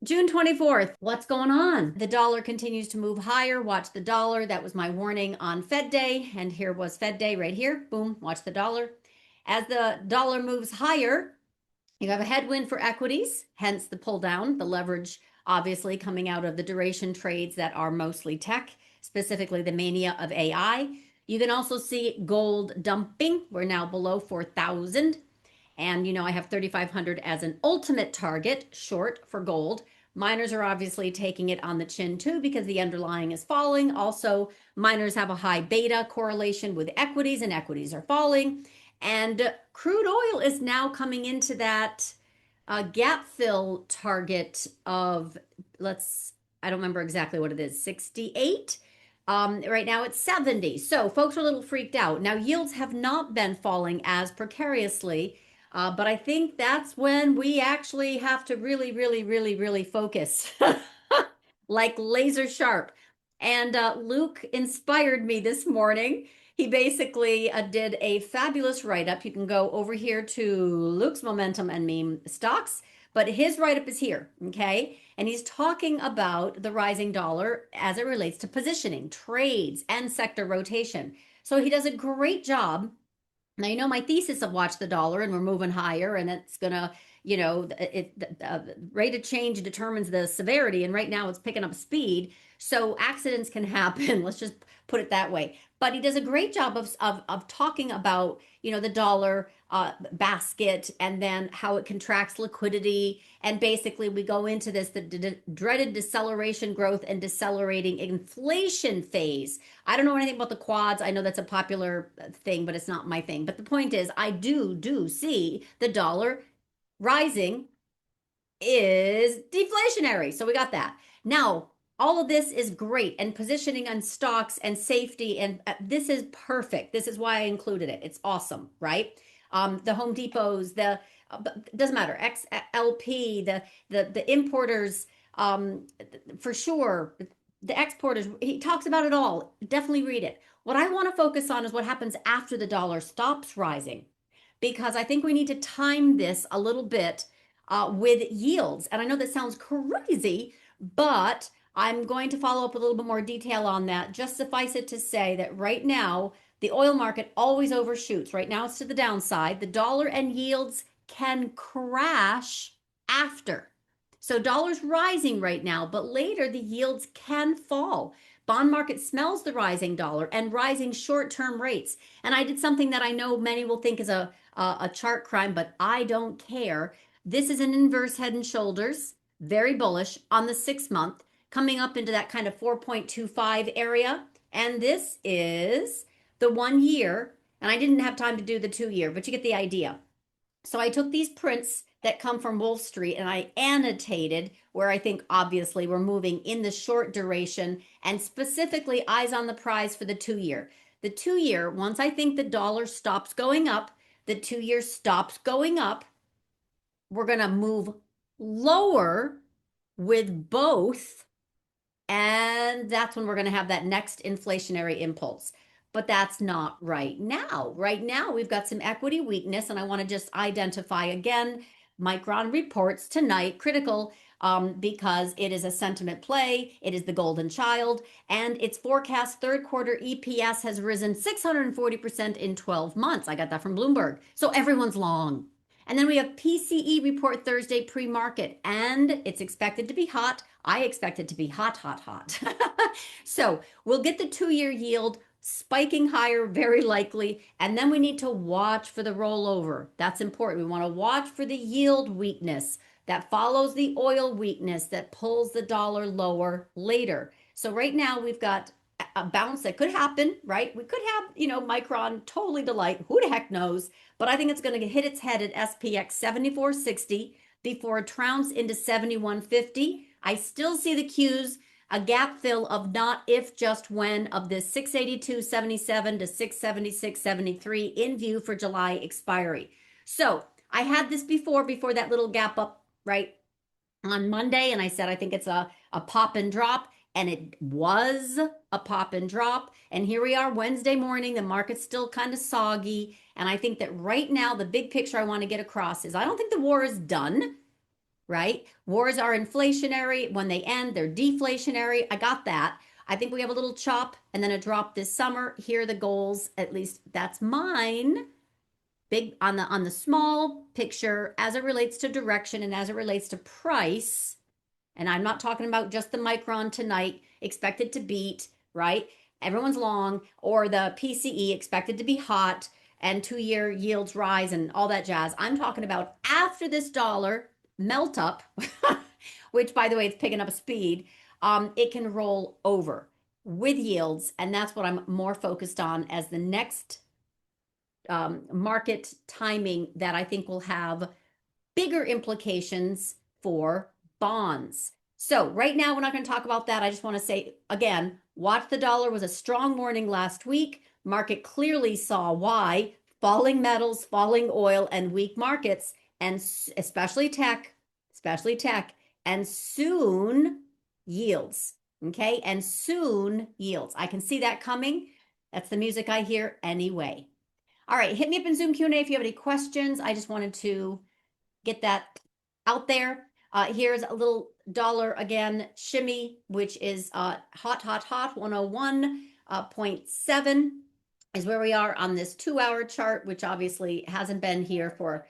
June 24th, what's going on? The dollar continues to move higher. Watch the dollar. That was my warning on Fed Day. And here was Fed Day right here. Boom, watch the dollar. As the dollar moves higher, you have a headwind for equities, hence the pull down, the leverage obviously coming out of the duration trades that are mostly tech, specifically the mania of AI. You can also see gold dumping. We're now below 4,000. And I have 3,500 as an ultimate target short for gold. Miners are obviously taking it on the chin too because the underlying is falling. Also, miners have a high beta correlation with equities, and equities are falling. And crude oil is now coming into that gap fill target of, I don't remember exactly what it is, 68. Right now it's 70. So folks are a little freaked out. Now, yields have not been falling as precariously, but I think that's when we actually have to really, really, really, really focus like laser sharp. And Luke inspired me this morning. He basically did a fabulous write up. You can go over here to Luke's Momentum and Meme Stocks, but his write up is here, okay? And he's talking about the rising dollar as it relates to positioning, trades, and sector rotation. So he does a great job. Now, my thesis of watch the dollar and we're moving higher and it's going to, the rate of change determines the severity. And right now it's picking up speed. So accidents can happen. Let's just put it that way. But he does a great job of talking about, the dollar basket and then how it contracts liquidity. And basically we go into this, the dreaded deceleration growth and decelerating inflation phase. I don't know anything about the quads. I know that's a popular thing, but it's not my thing. But the point is, I do see the dollar rising is deflationary. So we got that. Now, all of this is great and positioning on stocks and safety. And this is perfect. This is why I included it. It's awesome, right? The Home Depots, doesn't matter, XLP, the importers, for sure, the exporters, he talks about it all. Definitely read it. What I want to focus on is what happens after the dollar stops rising, because I think we need to time this a little bit with yields. And I know that sounds crazy, but I'm going to follow up a little bit more detail on that. Just suffice it to say that right now, the oil market always overshoots. Right now, it's to the downside. The dollar and yields can crash after. So dollar's rising right now, but later the yields can fall. Bond market smells the rising dollar and rising short-term rates. And I did something that I know many will think is a chart crime, but I don't care. This is an inverse head and shoulders, very bullish on the 6 month, coming up into that kind of 4.25 area. And this is the 1 year. And I didn't have time to do the 2 year, but you get the idea. So I took these prints that come from Wolf Street and I annotated where I think obviously we're moving in the short duration and specifically eyes on the prize for the 2 year. The 2 year, once I think the dollar stops going up, the 2 year stops going up, we're going to move lower with both. And that's when we're going to have that next inflationary impulse. But that's not right now. Right now, we've got some equity weakness, and I want to just identify again. Micron reports tonight, critical, because it is a sentiment play. It is the golden child, and its forecast third quarter EPS has risen 640% in 12 months. I got that from Bloomberg. So everyone's long. And then we have PCE report Thursday pre-market, and it's expected to be hot. I expect it to be hot, hot, hot. So we'll get the 2 year yield spiking higher, very likely. And then we need to watch for the rollover. That's important. We want to watch for the yield weakness that follows the oil weakness that pulls the dollar lower later. So right now we've got a bounce that could happen, right? We could have, Micron totally delight. Who the heck knows? But I think it's going to hit its head at SPX 7460 before it trounce into 7150. I still see the cues, a gap fill of not if, just when of this 682.77 to 676.73 in view for July expiry. So I had this before that little gap up, right, on Monday, and I said I think it's a pop and drop. And it was a pop and drop. And here we are Wednesday morning. The market's still kind of soggy. And I think that right now, the big picture I want to get across is I don't think the war is done. right? Wars are inflationary. When they end, they're deflationary. I got that. I think we have a little chop and then a drop this summer. Here are the goals. At least that's mine. Big on the small picture as it relates to direction and as it relates to price. And I'm not talking about just the micron tonight, expected to beat, right? Everyone's long, or the PCE expected to be hot and 2-year yields rise and all that jazz. I'm talking about after this dollar melt up, which by the way, it's picking up a speed, it can roll over with yields. And that's what I'm more focused on as the next market timing that I think will have bigger implications for bonds. So right now, we're not going to talk about that. I just want to say, again, watch the dollar was a strong morning last week. Market clearly saw why. Falling metals, falling oil, and weak markets, and especially tech, and soon yields. Okay, and soon yields. I can see that coming. That's the music I hear anyway. All right, hit me up in Zoom Q&A if you have any questions. I just wanted to get that out there. Here's a little dollar again, shimmy, which is hot, 101.7 is where we are on this 2-hour chart, which obviously hasn't been here for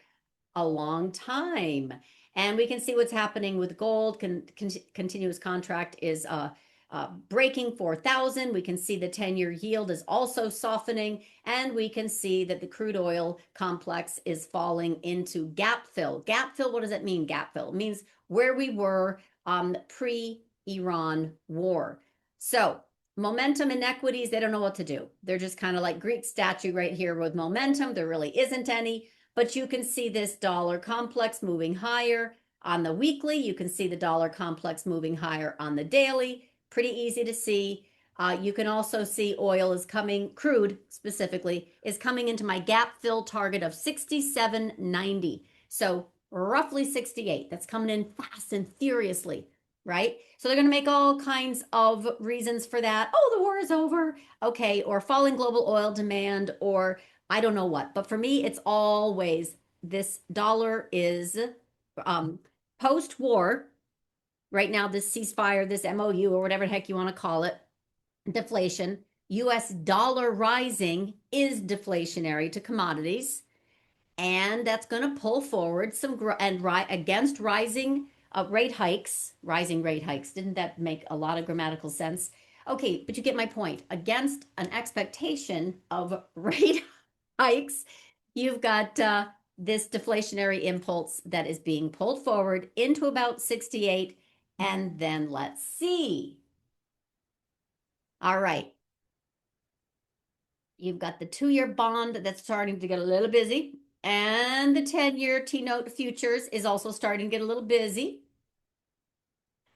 a long time. And we can see what's happening with gold. Continuous contract is breaking 4,000. We can see the 10-year yield is also softening, and we can see that the crude oil complex is falling into gap fill. Gap fill, what does that mean, gap fill? It means where we were pre-Iran war. So momentum and equities, they don't know what to do. They're just kind of like Greek statue right here with momentum. There really isn't any, but you can see this dollar complex moving higher on the weekly. You can see the dollar complex moving higher on the daily. Pretty easy to see. You can also see oil is coming, crude specifically, is coming into my gap fill target of 67.90. So roughly 68. That's coming in fast and furiously, right? So they're going to make all kinds of reasons for that. Oh, the war is over. Okay. Or falling global oil demand, or I don't know what. But for me, it's always this dollar is post-war. Right now, this ceasefire, this MOU, or whatever the heck you want to call it, deflation, US dollar rising is deflationary to commodities. And that's going to pull forward some against rising rate hikes, rising rate hikes. Didn't that make a lot of grammatical sense? Okay, but you get my point. Against an expectation of rate hikes, you've got this deflationary impulse that is being pulled forward into about 68. And then let's see. All right. You've got the 2-year bond that's starting to get a little busy. And the 10-year T-note futures is also starting to get a little busy.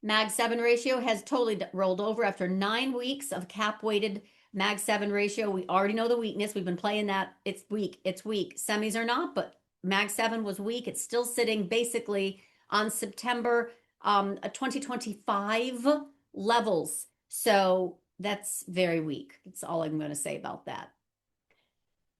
Mag 7 ratio has totally rolled over after 9 weeks of cap-weighted Mag 7 ratio. We already know the weakness. We've been playing that. It's weak. It's weak. Semis are not, but Mag 7 was weak. It's still sitting basically on September 2025 levels. So that's very weak. That's all I'm going to say about that.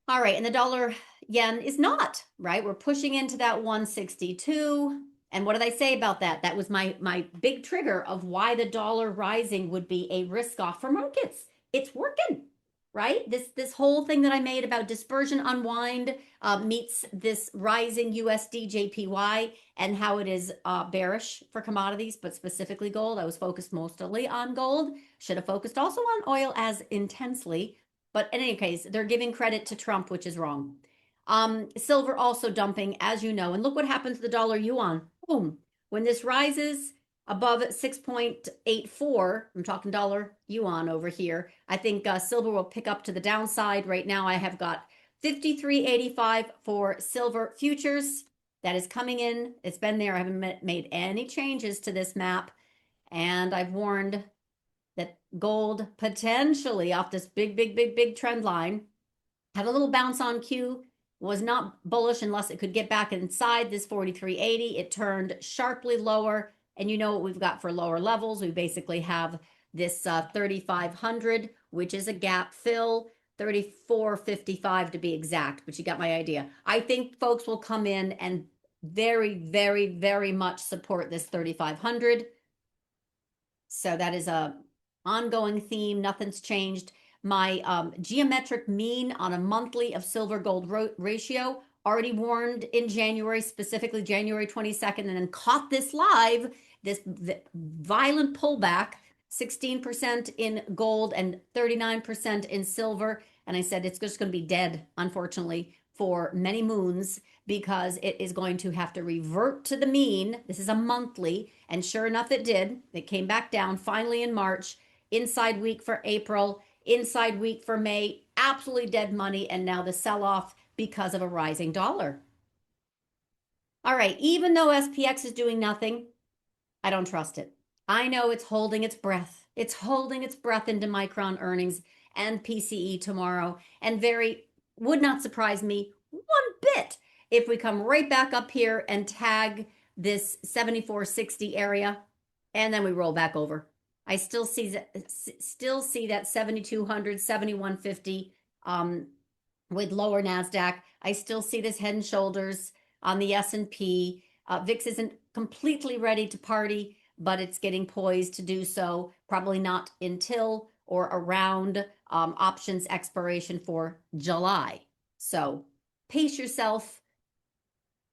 All right. And the dollar yen is not, right? We're pushing into that 162. And what did I say about that? That was my big trigger of why the dollar rising would be a risk off for markets. It's working. Right? This whole thing that I made about dispersion unwind meets this rising USD JPY and how it is bearish for commodities, but specifically gold. I was focused mostly on gold. Should have focused also on oil as intensely. But in any case, they're giving credit to Trump, which is wrong. Silver also dumping, as you know. And look what happened to the dollar yuan. Boom. When this rises above 6.84, I'm talking dollar yuan over here, I think silver will pick up to the downside. Right now I have got 53.85 for silver futures. That is coming in. It's been there. I haven't made any changes to this map. And I've warned that gold potentially off this big trend line had a little bounce on Q, was not bullish unless it could get back inside this 43.80. It turned sharply lower. And you know what we've got for lower levels. We basically have this 3,500, which is a gap fill, 34.55 to be exact, but you got my idea. I think folks will come in and very, very, very much support this 3,500. So that is a ongoing theme. Nothing's changed. My geometric mean on a monthly of silver gold ratio already warned in January, specifically January 22nd, and then caught this live, this violent pullback, 16% in gold and 39% in silver. And I said, it's just going to be dead, unfortunately, for many moons, because it is going to have to revert to the mean. This is a monthly, and sure enough, it did. It came back down finally in March, inside week for April, inside week for May, absolutely dead money, and now the sell-off because of a rising dollar. All right, even though SPX is doing nothing, I don't trust it. I know it's holding its breath. It's holding its breath into Micron earnings and PCE tomorrow, and would not surprise me one bit if we come right back up here and tag this 74.60 area, and then we roll back over. I still see that 7,200, 7,150 with lower NASDAQ. I still see this head and shoulders on the S&P. VIX isn't completely ready to party, but it's getting poised to do so, probably not until or around options expiration for July. So pace yourself.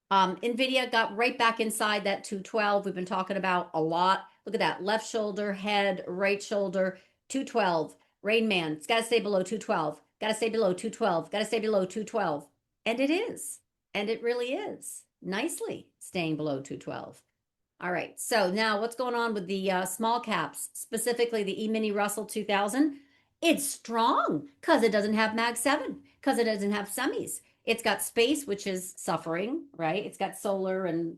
NVIDIA got right back inside that 212 we've been talking about a lot. Look at that, left shoulder, head, right shoulder, 212. Rain Man, it's got to stay below 212. Got to stay below 212. Got to stay below 212. And it is. And it really is. Nicely staying below 212. All right, so now what's going on with the small caps, specifically the E-mini Russell 2000? It's strong because it doesn't have Mag 7, because it doesn't have semis. It's got space, which is suffering, right? It's got solar and,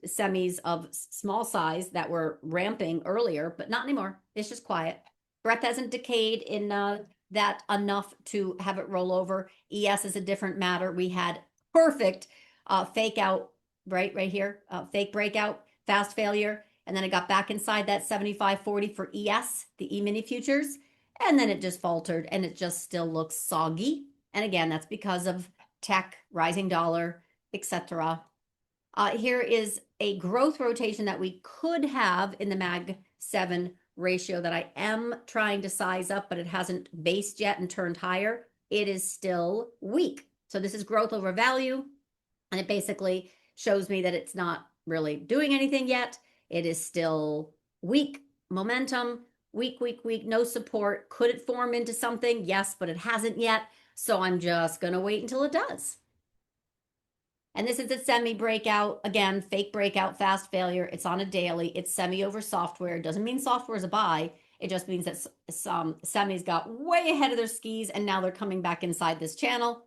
semis of small size that were ramping earlier, but not anymore. It's just quiet. Breadth hasn't decayed in that enough to have it roll over. ES is a different matter. We had perfect fake out, right here, fake breakout, fast failure, and then it got back inside that 75.40 for ES, the E-mini futures, and then it just faltered, and it just still looks soggy. And again, that's because of tech, rising dollar, etc. Here is a growth rotation that we could have in the Mag 7 ratio that I am trying to size up, but it hasn't based yet and turned higher. It is still weak. So this is growth over value, and it basically shows me that it's not really doing anything yet. It is still weak momentum, weak, no support. Could it form into something? Yes, but it hasn't yet. So I'm just going to wait until it does. And this is a semi breakout. Again, fake breakout, fast failure. It's on a daily. It's semi over software. It doesn't mean software is a buy. It just means that some semis got way ahead of their skis and now they're coming back inside this channel.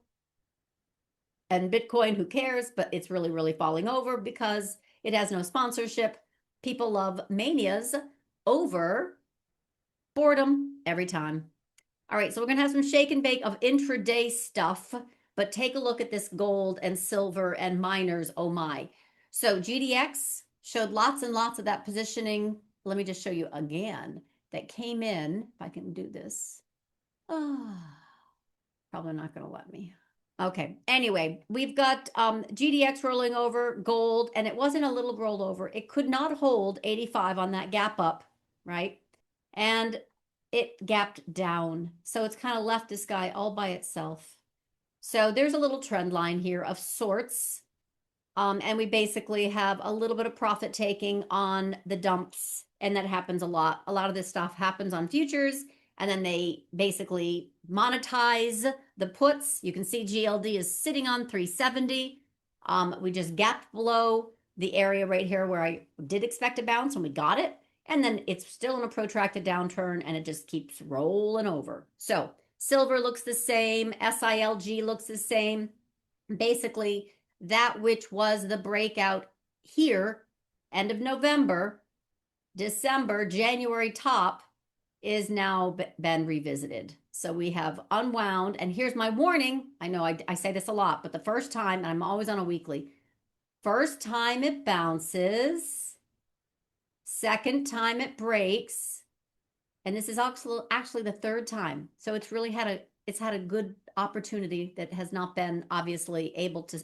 And Bitcoin, who cares? But it's really, really falling over because it has no sponsorship. People love manias over boredom every time. All right, so we're going to have some shake and bake of intraday stuff, but take a look at this gold and silver and miners. Oh my. So GDX showed lots and lots of that positioning. Let me just show you again. That came in, if I can do this. Oh, probably not going to let me. Okay, anyway, we've got GDX rolling over, gold, and it wasn't a little rolled over. It could not hold 85 on that gap up, right? And it gapped down. So it's kind of left this guy all by itself. So there's a little trend line here of sorts. And we basically have a little bit of profit taking on the dumps. And that happens a lot. A lot of this stuff happens on futures. And then they basically monetize the puts. You can see GLD is sitting on 370. We just gapped below the area right here where I did expect a bounce and we got it. And then it's still in a protracted downturn and it just keeps rolling over. So silver looks the same. SILG looks the same. Basically, that which was the breakout here, end of November, December, January top, is now been revisited. So we have unwound, and here's my warning. I know I say this a lot, but the first time, and I'm always on a weekly, first time it bounces, second time it breaks, and this is actually the third time. So it's really had a good opportunity that has not been obviously able to,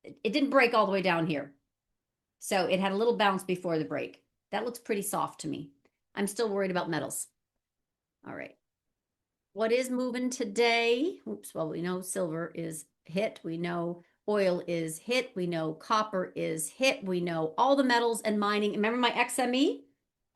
it didn't break all the way down here. So it had a little bounce before the break. That looks pretty soft to me. I'm still worried about metals. All right. What is moving today? Oops, well, we know silver is hit. We know oil is hit. We know copper is hit. We know all the metals and mining. Remember my XME?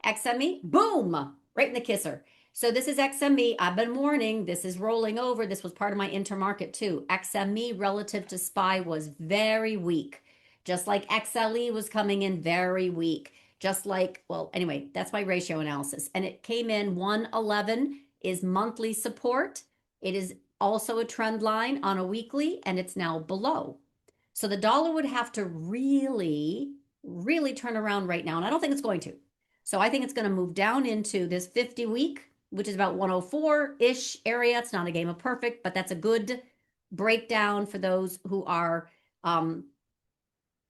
XME, boom, right in the kisser. So this is XME. I've been warning, this is rolling over. This was part of my intermarket too. XME relative to SPY was very weak. Just like XLE was coming in very weak. Just like, well, anyway, that's my ratio analysis. And it came in 111 is monthly support. It is also a trend line on a weekly, and it's now below. So the dollar would have to really, really turn around right now. And I don't think it's going to. So I think it's going to move down into this 50 week, which is about 104-ish area. It's not a game of perfect, but that's a good breakdown for those who are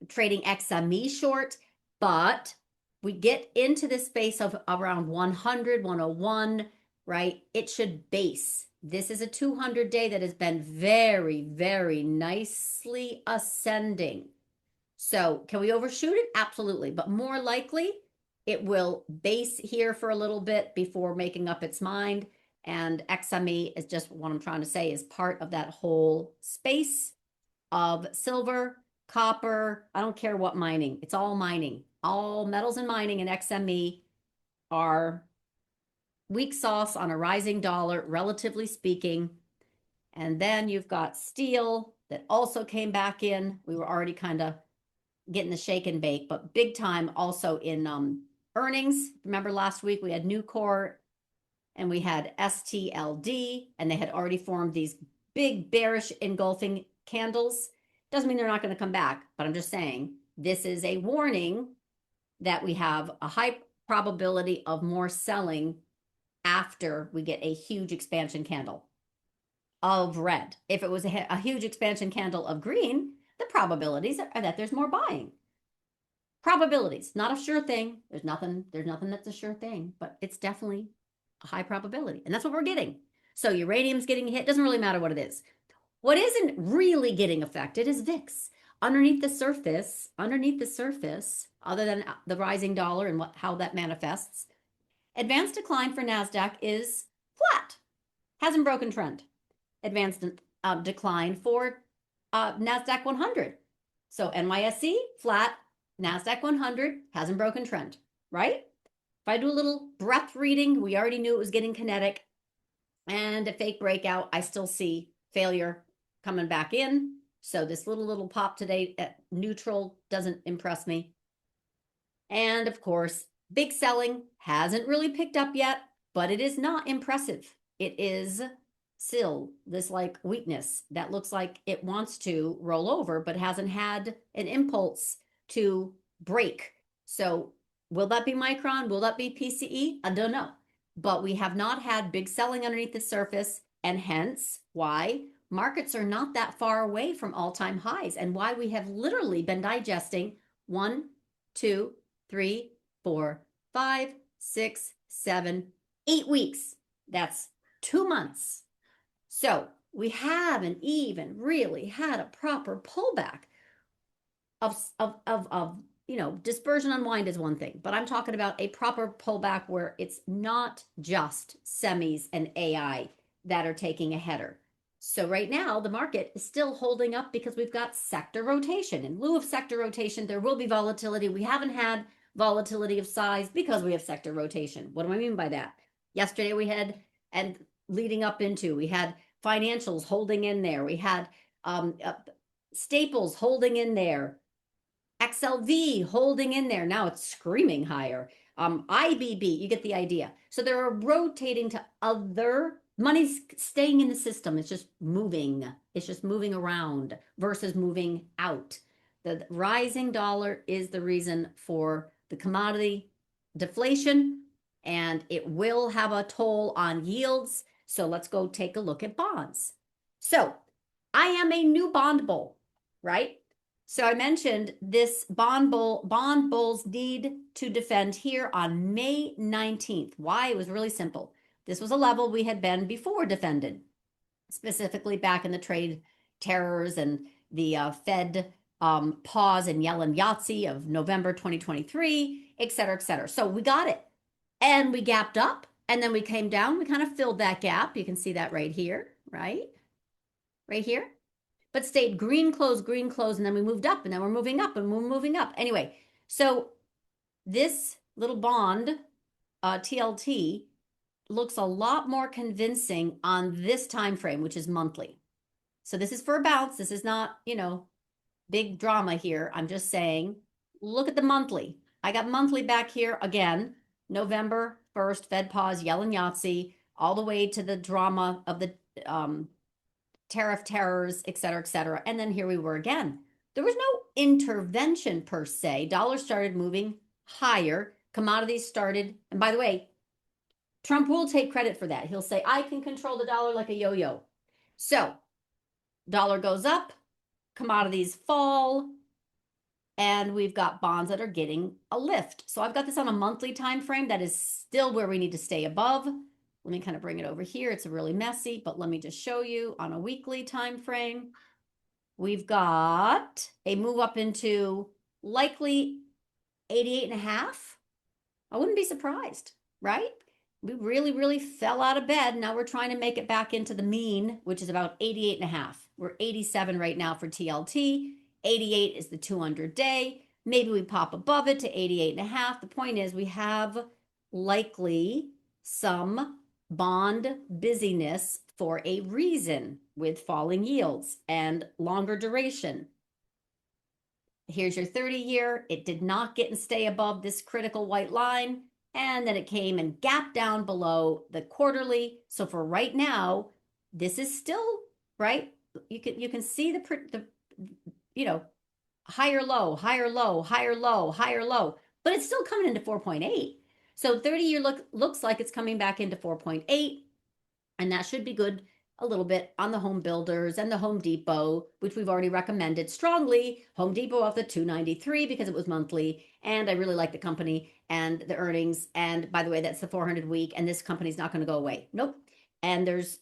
trading XME short. But we get into this space of around 100, 101, right? It should base. This is a 200-day that has been very, very nicely ascending. So can we overshoot it? Absolutely. But more likely, it will base here for a little bit before making up its mind. And XME is just what I'm trying to say is part of that whole space of silver, copper. I don't care what mining. It's all mining. All metals and mining and XME are weak sauce on a rising dollar, relatively speaking. And then you've got steel that also came back in. We were already kind of getting the shake and bake, but big time also in earnings. Remember last week we had Nucor and we had STLD, and they had already formed these big bearish engulfing candles. Doesn't mean they're not going to come back, but I'm just saying this is a warning that we have a high probability of more selling after we get a huge expansion candle of red. If it was a huge expansion candle of green, the probabilities are that there's more buying. Probabilities, not a sure thing. There's nothing that's a sure thing, but it's definitely a high probability. And that's what we're getting. So uranium's getting hit. Doesn't really matter what it is. What isn't really getting affected is VIX. Underneath the surface, other than the rising dollar and how that manifests, advanced decline for NASDAQ is flat. Hasn't broken trend. Advanced decline for NASDAQ 100. So NYSE, flat. NASDAQ 100 hasn't broken trend, right? If I do a little breadth reading, we already knew it was getting kinetic and a fake breakout. I still see failure coming back in. So this little pop today at neutral doesn't impress me. And of course, big selling hasn't really picked up yet, but it is not impressive. It is still this like weakness that looks like it wants to roll over, but hasn't had an impulse to break. So will that be Micron? Will that be PCE? I don't know. But we have not had big selling underneath the surface, and hence why markets are not that far away from all-time highs, and why we have literally been digesting 1, 2, 3, 4, 5, 6, 7, 8 weeks. That's 2 months. So we haven't even really had a proper pullback of dispersion unwind is one thing, but I'm talking about a proper pullback where it's not just semis and AI that are taking a header. So right now the market is still holding up because we've got sector rotation. In lieu of sector rotation, there will be volatility. We haven't had volatility of size because we have sector rotation. What do I mean by that? Yesterday we had, and leading up into, we had financials holding in there. We had staples holding in there. XLV holding in there. Now it's screaming higher. IBB, you get the idea. So they're rotating to other money's staying in the system. It's just moving. It's just moving around versus moving out. The rising dollar is the reason for the commodity deflation, and it will have a toll on yields. So let's go take a look at bonds. So I am a new bond bull, right? So I mentioned this bond bulls need to defend here on May 19th. Why? It was really simple. This was a level we had been before defended, specifically back in the trade terrors and the Fed pause and Yellen Yahtzee of November 2023, et cetera, et cetera. So we got it. And we gapped up and then we came down. We kind of filled that gap. You can see that right here, right? Right here. But stayed green close, and then we moved up, and then we're moving up, and we're moving up. Anyway, so this little bond, TLT, looks a lot more convincing on this time frame, which is monthly. So this is for a bounce. This is not, big drama here. I'm just saying, look at the monthly. I got monthly back here again, November 1st, Fed pause, Yellen Yahtzee, all the way to the drama of the tariff terrors, et cetera, et cetera. And then here we were again. There was no intervention per se. Dollar started moving higher. Commodities started, and by the way, Trump will take credit for that. He'll say, I can control the dollar like a yo-yo. So dollar goes up, commodities fall, and we've got bonds that are getting a lift. So I've got this on a monthly time frame that is still where we need to stay above. Let me kind of bring it over here. It's really messy, but let me just show you on a weekly time frame. We've got a move up into likely 88.5. I wouldn't be surprised, right? We really, really fell out of bed. Now we're trying to make it back into the mean, which is about 88.5. We're 87 right now for TLT. 88 is the 200-day. Maybe we pop above it to 88.5. The point is we have likely some bond busyness for a reason with falling yields and longer duration. Here's your 30-year. It did not get and stay above this critical white line. And then it came and gapped down below the quarterly. So for right now, this is still, right? You can see the higher low, higher low, higher low, higher low, but it's still coming into 4.8. So 30-year looks like it's coming back into 4.8, and that should be good a little bit on the home builders and the Home Depot, which we've already recommended strongly. Home Depot off the 293 because it was monthly, and I really like the company and the earnings. And by the way, that's the 400 week, and this company's not going to go away. Nope. And there's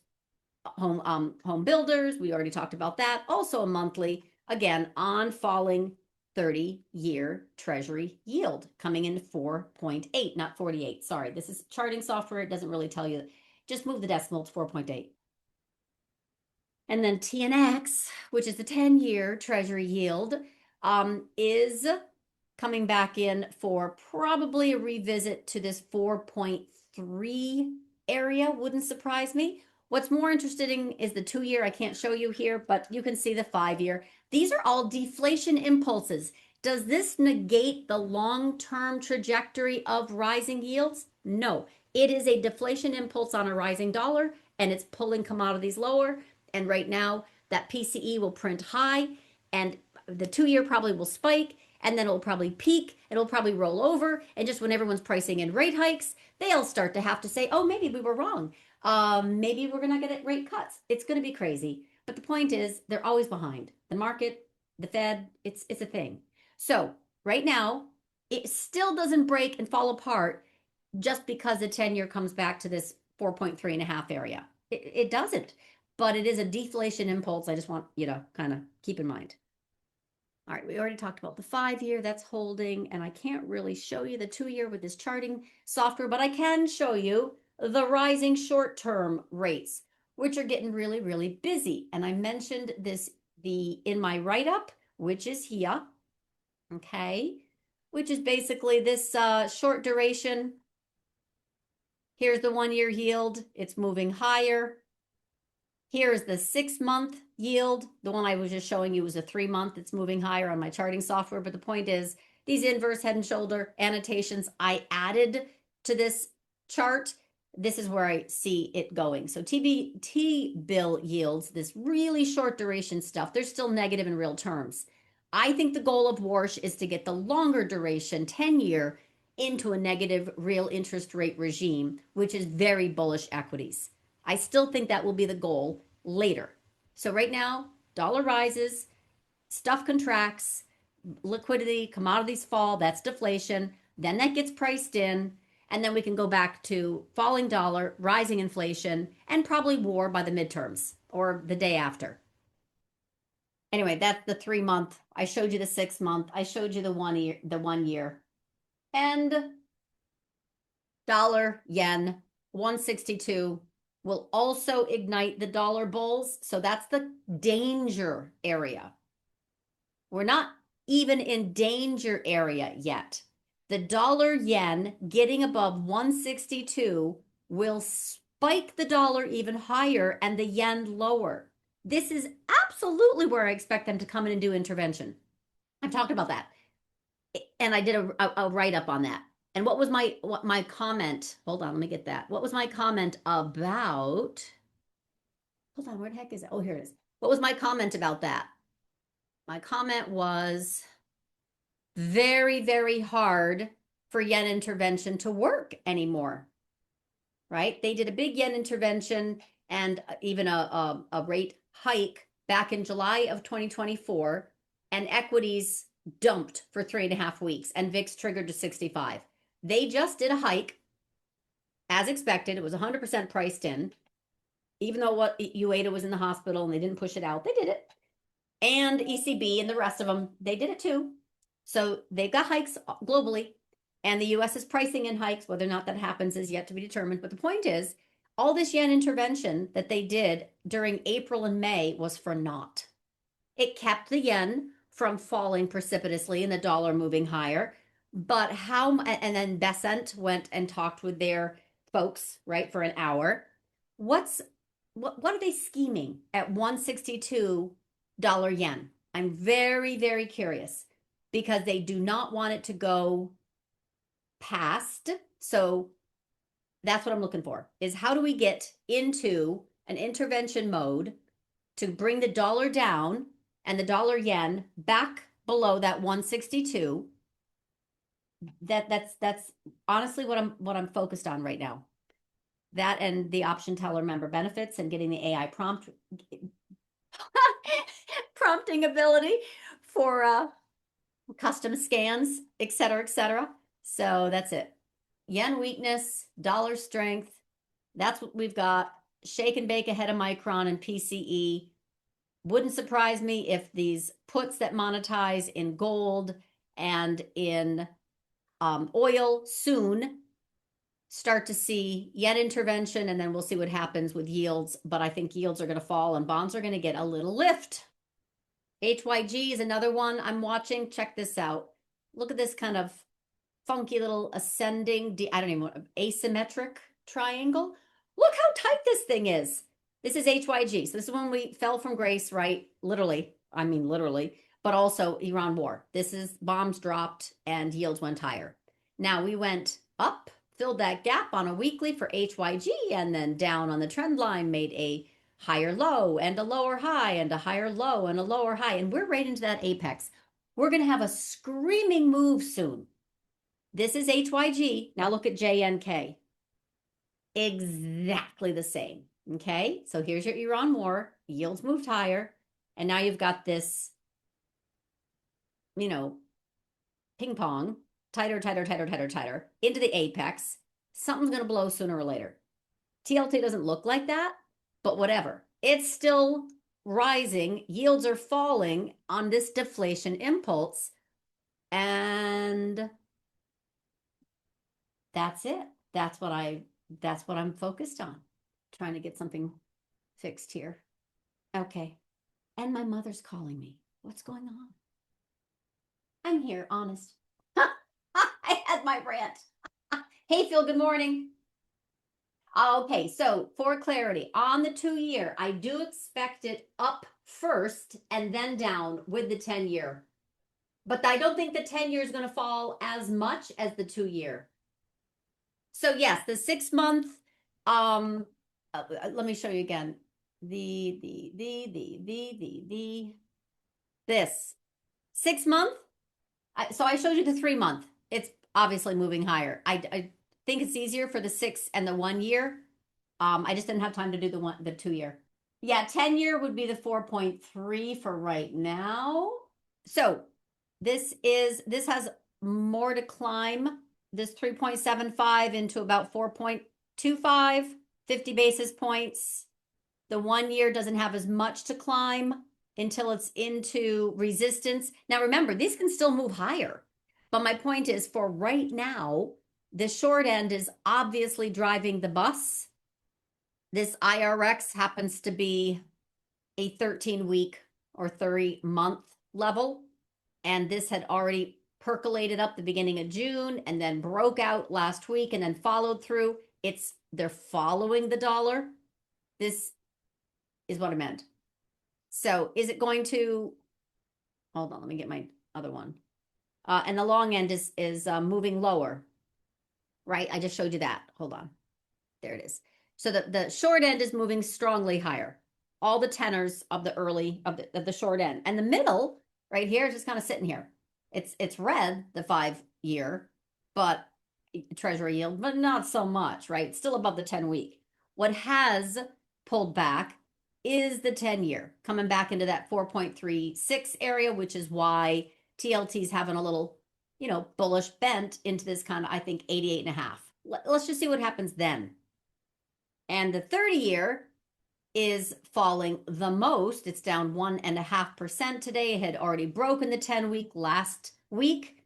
home builders. We already talked about that. Also a monthly, again, on falling 30-year Treasury yield coming in 4.8, not 48. Sorry, this is charting software. It doesn't really tell you. Just move the decimal to 4.8. And then TNX, which is the 10-year Treasury yield, is coming back in for probably a revisit to this 4.3 area. Wouldn't surprise me. What's more interesting is the 2-year. I can't show you here, but you can see the 5-year. These are all deflation impulses. Does this negate the long-term trajectory of rising yields? No. It is a deflation impulse on a rising dollar, and it's pulling commodities lower. And right now, that PCE will print high, and the 2-year probably will spike, and then it'll probably peak, it'll probably roll over, and just when everyone's pricing in rate hikes, they'll start to have to say, oh, maybe we were wrong. Maybe we're going to get rate cuts. It's going to be crazy. But the point is, they're always behind. The market, the Fed, it's a thing. So right now, it still doesn't break and fall apart just because the 10-year comes back to this 4.3.5 area. It doesn't. But it is a deflation impulse. I just want you to kind of keep in mind. All right, we already talked about the 5-year, that's holding, and I can't really show you the 2-year with this charting software, but I can show you the rising short-term rates, which are getting really, really busy. And I mentioned this in my write-up, which is here, okay, which is basically this short duration. Here's the 1-year yield. It's moving higher. Here's the 6-month yield. The one I was just showing you was a 3-month. It's moving higher on my charting software. But the point is, these inverse head and shoulder annotations I added to this chart. This is where I see it going. So T-bill yields, this really short duration stuff, they're still negative in real terms. I think the goal of Warsh is to get the longer duration, 10-year, into a negative real interest rate regime, which is very bullish equities. I still think that will be the goal later. So right now, dollar rises, stuff contracts, liquidity, commodities fall, that's deflation. Then that gets priced in, and then we can go back to falling dollar, rising inflation, and probably war by the midterms or the day after. Anyway, that's the 3-month. I showed you the 6-month. I showed you the 1 year. And dollar, yen, 162 will also ignite the dollar bulls. So that's the danger area. We're not even in danger area yet. The dollar yen getting above 162 will spike the dollar even higher and the yen lower. This is absolutely where I expect them to come in and do intervention. I talked about that. And I did a write-up on that. And what was my comment? Hold on, let me get that. What was my comment about? Hold on, where the heck is it? Oh, here it is. What was my comment about that? My comment was very, very hard for yen intervention to work anymore, right? They did a big yen intervention and even a rate hike back in July of 2024, and equities dumped for 3.5 weeks, and VIX triggered to 65. They just did a hike as expected. It was 100% priced in, even though what UATA was in the hospital and they didn't push it out. They did it. And ECB and the rest of them, they did it too. So they've got hikes globally, and the US is pricing in hikes. Whether or not that happens is yet to be determined. But the point is, all this yen intervention that they did during April and May was for naught. It kept the yen from falling precipitously and the dollar moving higher. But and then Besant went and talked with their folks, right, for an hour. What are they scheming at 162 yen? I'm very, very curious, because they do not want it to go past. So that's what I'm looking for, is how do we get into an intervention mode to bring the dollar down and the dollar yen back below that 162. That's honestly what I'm focused on right now. That and the option teller member benefits and getting the AI prompting ability for custom scans, et cetera, et cetera. So that's it. Yen weakness, dollar strength. That's what we've got. Shake and bake ahead of Micron and PCE. Wouldn't surprise me if these puts that monetize in gold and in oil soon start to see yen intervention, and then we'll see what happens with yields. But I think yields are going to fall and bonds are going to get a little lift. HYG is another one I'm watching. Check this out. Look at this kind of funky little ascending, I don't even know, asymmetric triangle. Look how tight this thing is. This is HYG. So this is when we fell from grace, right? Literally, I mean literally, but also Iran war. This is bombs dropped and yields went higher. Now we went up, filled that gap on a weekly for HYG, and then down on the trend line, made a higher low and a lower high and a higher low and a lower high. And we're right into that apex. We're going to have a screaming move soon. This is HYG. Now look at JNK. Exactly the same. Okay, so here's your Iran war. Yields moved higher. And now you've got this, ping pong, tighter, tighter, tighter, tighter, tighter, into the apex. Something's going to blow sooner or later. TLT doesn't look like that, but whatever. It's still rising. Yields are falling on this deflation impulse. And that's it. That's what I'm focused on. Trying to get something fixed here. Okay. And my mother's calling me. What's going on? I'm here, honest. I had my rant. Hey, Phil, good morning. Okay, so for clarity, on the 2-year, I do expect it up first and then down with the 10-year. But I don't think the 10-year is going to fall as much as the 2-year. So yes, the 6-month, let me show you again. This 6-month. So I showed you the 3-month. It's obviously moving higher. I think it's easier for the 6 and the 1 year. I just didn't have time to do the 2-year. Yeah, 10-year would be the 4.3 for right now. So this has more to climb. This 3.75 into about 4.25, 50 basis points. The 1 year doesn't have as much to climb. until it's into resistance. Now, remember, these can still move higher. But my point is, for right now, the short end is obviously driving the bus. This IRX happens to be a 13-week or 30-month level. And this had already percolated up the beginning of June and then broke out last week and then followed through. They're following the dollar. This is what I meant. So is it going to, hold on, let me get my other one. And the long end is moving lower, right? I just showed you that. Hold on. There it is. So the short end is moving strongly higher. All the tenors of the the short end. And the middle right here is just kind of sitting here. It's red, the 5-year, but treasury yield, but not so much, right? It's still above the 10-week. What has pulled back is the 10-year, coming back into that 4.36 area, which is why TLT is having a little, bullish bent into this kind of, I think, 88.5. Let's just see what happens then. And the 30-year is falling the most. It's down 1.5% today. It had already broken the 10-week last week.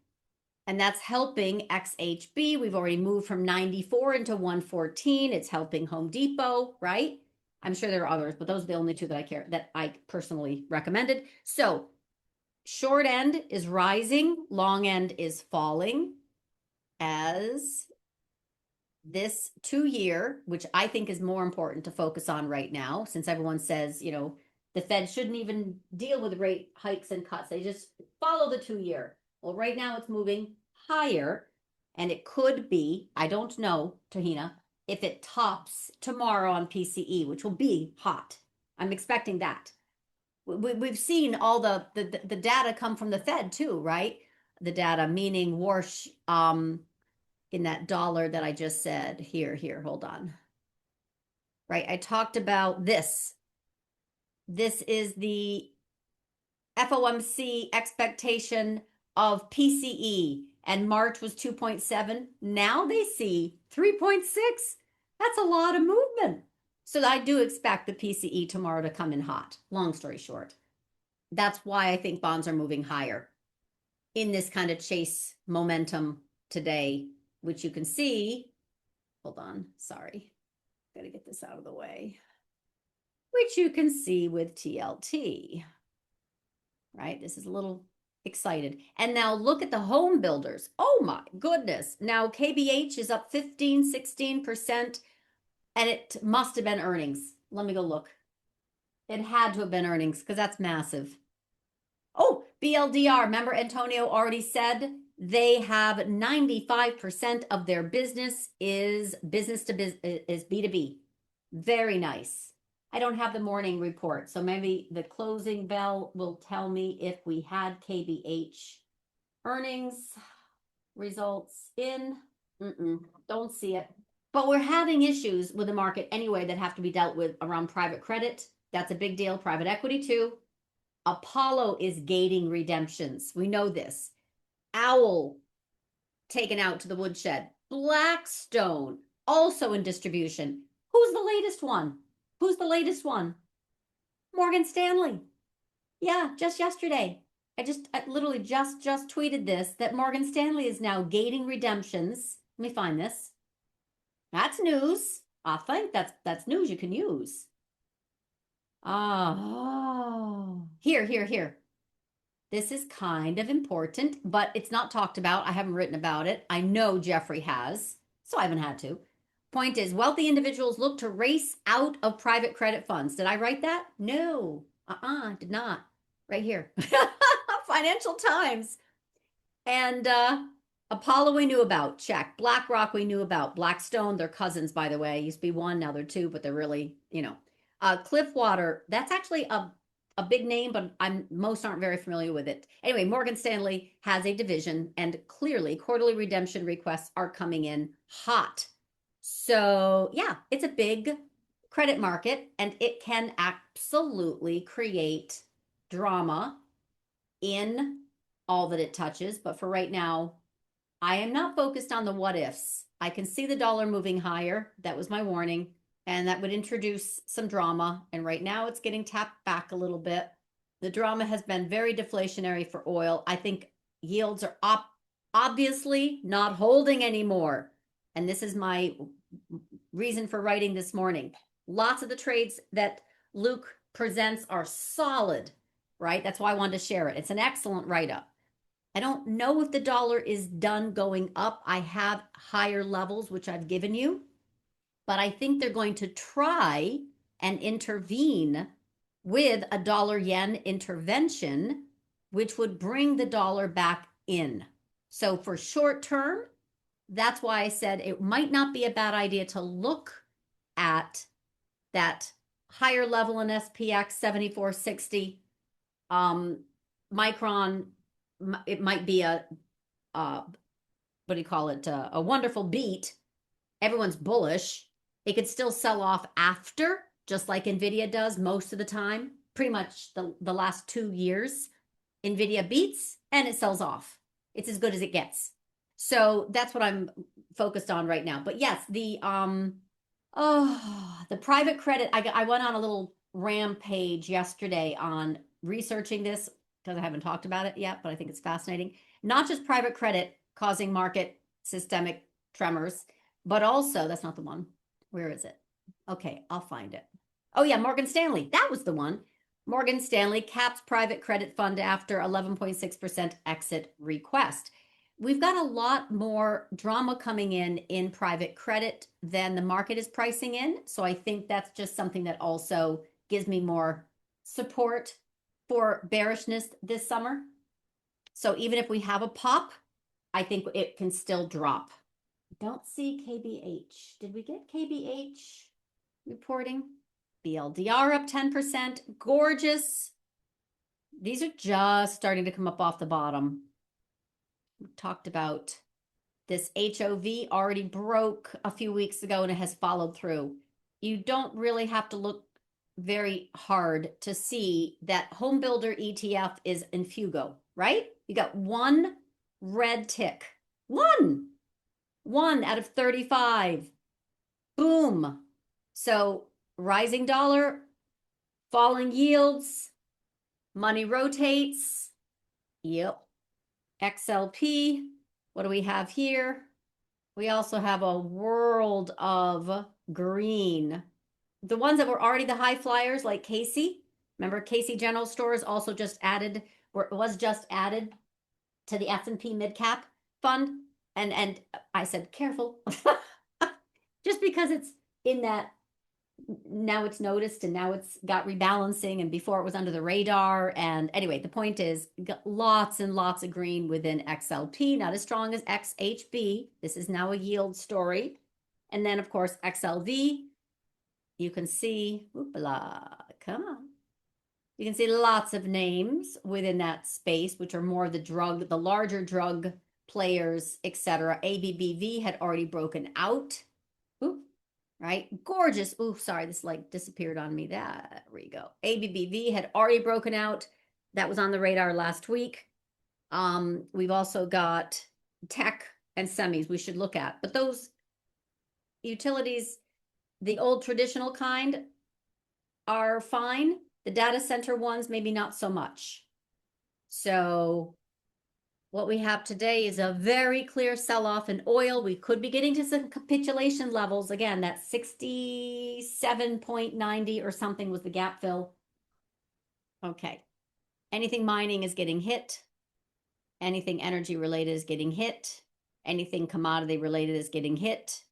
And that's helping XHB. We've already moved from 94 into 114. It's helping Home Depot, right? I'm sure there are others, but those are the only two that I personally recommended. So short end is rising, long end is falling, as this 2-year, which I think is more important to focus on right now, since everyone says, the Fed shouldn't even deal with rate hikes and cuts. They just follow the 2-year. Well, right now it's moving higher, and it could be, I don't know, Tahina, if it tops tomorrow on PCE, which will be hot. I'm expecting that. We've seen all the data come from the Fed too, right? The data, meaning Warsh, in that dollar that I just said. Here, hold on. Right, I talked about this. This is the FOMC expectation of PCE, and March was 2.7. Now they see 3.6. That's a lot of movement. So I do expect the PCE tomorrow to come in hot. Long story short, that's why I think bonds are moving higher in this kind of chase momentum today, which you can see. Hold on, sorry. Got to get this out of the way. Which you can see with TLT, right? This is a little excited. And now look at the home builders. Oh my goodness. Now KBH is up 16%, and it must have been earnings. Let me go look. It had to have been earnings because that's massive. Oh, BLDR. Remember, Antonio already said they have 95% of their business is business to business, is B2B. Very nice. I don't have the morning report, so maybe the closing bell will tell me if we had KBH earnings results in. Don't see it. But we're having issues with the market anyway that have to be dealt with around private credit. That's a big deal. Private equity too. Apollo is gating redemptions. We know this. Owl taken out to the woodshed. Blackstone also in distribution. Who's the latest one? Who's the latest one? Morgan Stanley. Yeah, just yesterday. I literally just tweeted this, that Morgan Stanley is now gating redemptions. Let me find this. That's news. I think that's news you can use. Oh, here. This is kind of important, but it's not talked about. I haven't written about it. I know Jeffrey has, so I haven't had to. Point is, wealthy individuals look to race out of private credit funds. Did I write that? No. Did not. Right here. Financial Times. And Apollo we knew about. Check. BlackRock we knew about. Blackstone, they're cousins, by the way. Used to be one, now they're two, but they're really, Cliffwater, that's actually a big name, but most aren't very familiar with it. Anyway, Morgan Stanley has a division, and clearly quarterly redemption requests are coming in hot. So yeah, it's a big credit market, and it can absolutely create drama in all that it touches. But for right now, I am not focused on the what ifs. I can see the dollar moving higher. That was my warning. And that would introduce some drama. And right now it's getting tapped back a little bit. The drama has been very deflationary for oil. I think yields are obviously not holding anymore. And this is my reason for writing this morning. Lots of the trades that Luke presents are solid, right? That's why I wanted to share it. It's an excellent write-up. I don't know if the dollar is done going up. I have higher levels, which I've given you, but I think they're going to try and intervene with a dollar yen intervention, which would bring the dollar back in. So for short term, that's why I said it might not be a bad idea to look at that higher level in SPX 7460. Micron, it might be a what do you call it? A wonderful beat. Everyone's bullish. It could still sell off after, just like Nvidia does most of the time. Pretty much the last 2 years, Nvidia beats and it sells off. It's as good as it gets. So that's what I'm focused on right now. But yes, the private credit, I went on a little rampage yesterday on researching this because I haven't talked about it yet, but I think it's fascinating. Not just private credit causing market systemic tremors, but also, that's not the one. Where is it? Okay, I'll find it. Oh yeah, Morgan Stanley. That was the one. Morgan Stanley caps private credit fund after 11.6% exit request. We've got a lot more drama coming in private credit than the market is pricing in. So I think that's just something that also gives me more support for bearishness this summer. So even if we have a pop, I think it can still drop. Don't see KBH. Did we get KBH reporting? BLDR up 10%. Gorgeous. These are just starting to come up off the bottom. We talked about this HOV already broke a few weeks ago and it has followed through. You don't really have to look very hard to see that home builder ETF is in Fugo, right? You got one red tick. One out of 35. Boom. So rising dollar, falling yields, money rotates. Yep. XLP. What do we have here? We also have a world of green. The ones that were already the high flyers, like Casey. Remember, Casey General Stores also just added, was just added to the S&P mid-cap fund. And I said, careful. Just because it's in that, now it's noticed and now it's got rebalancing, and before it was under the radar. And anyway, the point is, got lots and lots of green within XLP, not as strong as XHB. This is now a yield story. And then, of course, XLV, you can see, whoopala, come on. You can see lots of names within that space, which are more of the drug, the larger drug players, etc. ABBV had already broken out. Oop, right? Gorgeous. Ooh, sorry, this like disappeared on me. There we go. ABBV had already broken out. That was on the radar last week. We've also got tech and semis we should look at. But those utilities, the old traditional kind, are fine. The data center ones, maybe not so much. So what we have today is a very clear sell-off in oil. We could be getting to some capitulation levels. Again, that 67.90 or something was the gap fill. Okay. Anything mining is getting hit. Anything energy related is getting hit. Anything commodity related is getting hit.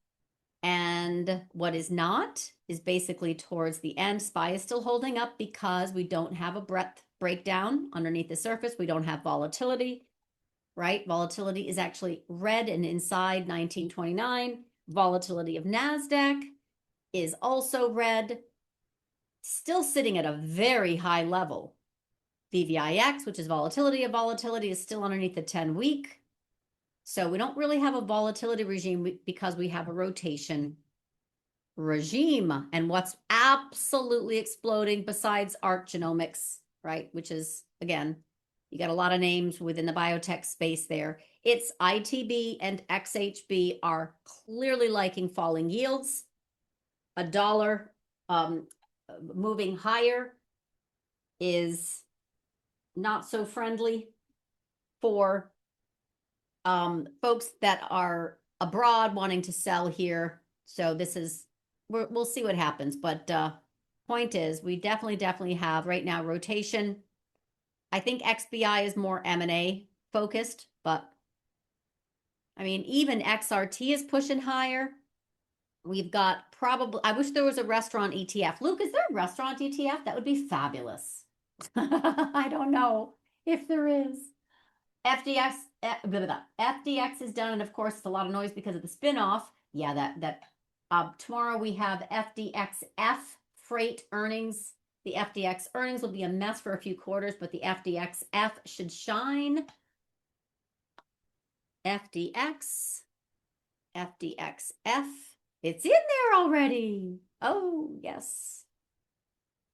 And what is not is basically towards the end. SPY is still holding up because we don't have a breadth breakdown underneath the surface. We don't have volatility, right? Volatility is actually red and inside 1929. Volatility of NASDAQ is also red, still sitting at a very high level. VVIX, which is volatility of volatility, is still underneath the 10-week. So we don't really have a volatility regime because we have a rotation regime. And what's absolutely exploding besides ARC Genomics, right? Which is, again, you got a lot of names within the biotech space there. It's ITB and XHB are clearly liking falling yields. $1 moving higher is not so friendly for folks that are abroad wanting to sell here. So this is, we'll see what happens. But point is, we definitely have right now rotation. I think XBI is more M&A focused, but I mean, even XRT is pushing higher. We've got probably, I wish there was a restaurant ETF. Luke, is there a restaurant ETF? That would be fabulous. I don't know if there is. FDX, FDX is done, and of course, it's a lot of noise because of the spinoff. Yeah, tomorrow we have FDXF freight earnings. The FDX earnings will be a mess for a few quarters, but the FDXF should shine. FDX, FDXF. It's in there already. Oh, yes.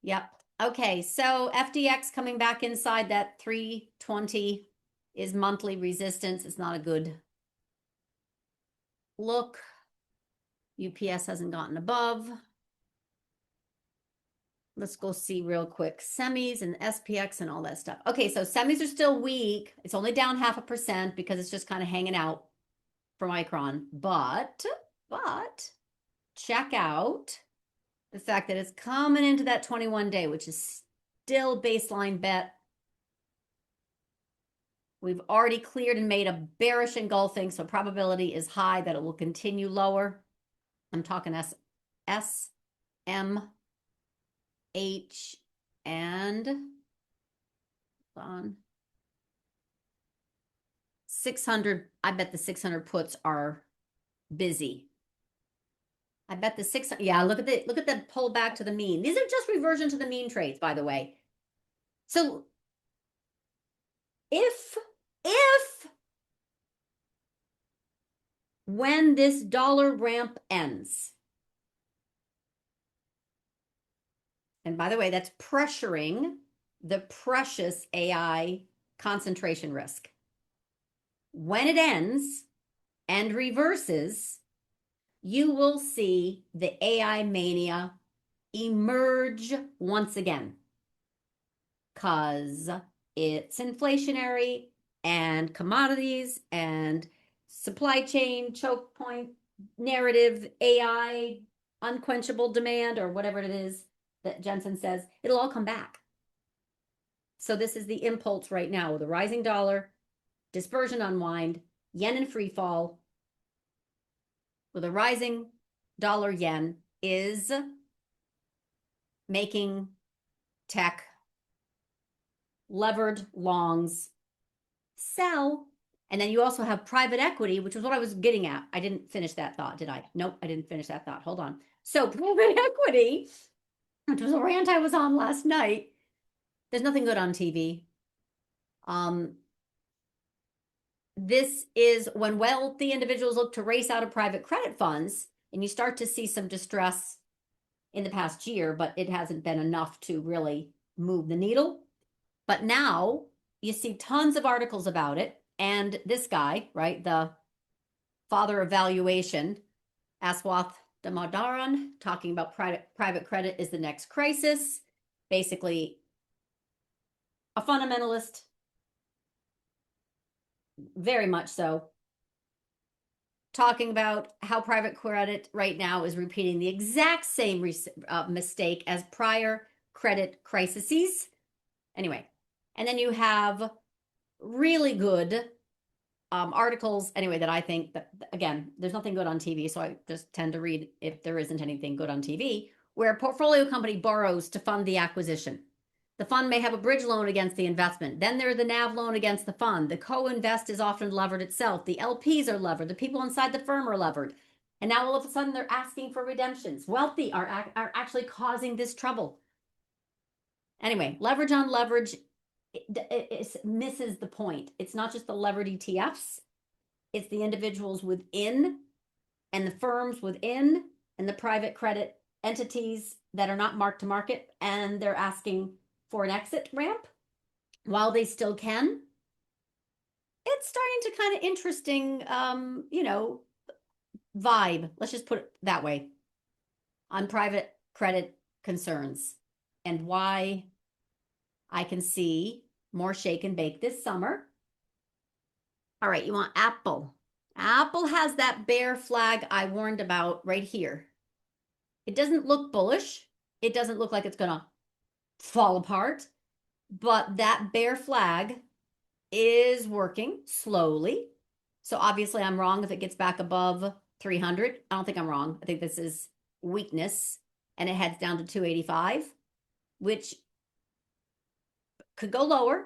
Yep. Okay, so FDX coming back inside that 320 is monthly resistance. It's not a good look. UPS hasn't gotten above. Let's go see real quick. Semis and SPX and all that stuff. Okay, so semis are still weak. It's only down 0.5% because it's just kind of hanging out for Micron. But check out the fact that it's coming into that 21-day, which is still baseline bet. We've already cleared and made a bearish engulfing, so probability is high that it will continue lower. I'm talking S, M, H, and on 600. I bet the 600 puts are busy. I bet the 600. Yeah, look at the pullback to the mean. These are just reversion to the mean trades, by the way. So if when this dollar ramp ends, and by the way, that's pressuring the precious AI concentration risk. When it ends and reverses, you will see the AI mania emerge once again, because it's inflationary and commodities and supply chain choke point narrative, AI unquenchable demand, or whatever it is that Jensen says, it'll all come back. So this is the impulse right now with a rising dollar, dispersion unwind, yen in free fall, with a rising dollar yen is making tech levered longs sell. And then you also have private equity, which is what I was getting at. I didn't finish that thought, did I? Nope, I didn't finish that thought. Hold on. So private equity, which was a rant I was on last night. There's nothing good on TV. This is when wealthy individuals look to race out of private credit funds, and you start to see some distress in the past year, but it hasn't been enough to really move the needle. But now you see tons of articles about it. And this guy, right, the father of valuation, Aswath Damodaran, talking about private credit is the next crisis. Basically, a fundamentalist, very much so, talking about how private credit right now is repeating the exact same mistake as prior credit crises. Anyway, and then you have really good articles, anyway, that I think that, again, there's nothing good on TV, so I just tend to read if there isn't anything good on TV, where a portfolio company borrows to fund the acquisition. The fund may have a bridge loan against the investment. Then there's the NAV loan against the fund. The co-invest is often levered itself. The LPs are levered. The people inside the firm are levered. And now all of a sudden they're asking for redemptions. Wealthy are actually causing this trouble. Anyway, leverage on leverage, it misses the point. It's not just the levered ETFs. It's the individuals within and the firms within and the private credit entities that are not marked to market, and they're asking for an exit ramp while they still can. It's starting to kind of interesting, vibe. Let's just put it that way on private credit concerns, and why I can see More shake and bake this summer. All right, you want Apple. Apple has that bear flag I warned about right here. It doesn't look bullish. It doesn't look like it's going to fall apart, but that bear flag is working slowly. So obviously I'm wrong if it gets back above 300. I don't think I'm wrong. I think this is weakness and it heads down to 285, which could go lower.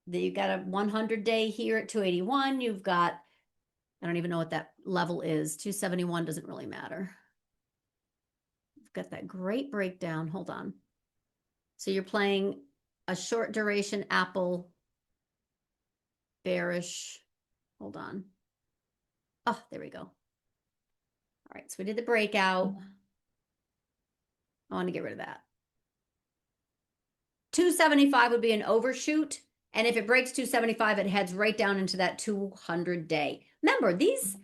You've got a 100-day here at 281. You've got, I don't even know what that level is. 271 doesn't really matter. You've got that great breakdown. Hold on. So you're playing a short duration Apple bearish. Hold on. Oh, there we go. All right, so we did the breakout. I want to get rid of that. 275 would be an overshoot. And if it breaks 275, it heads right down into that 200-day. Remember, these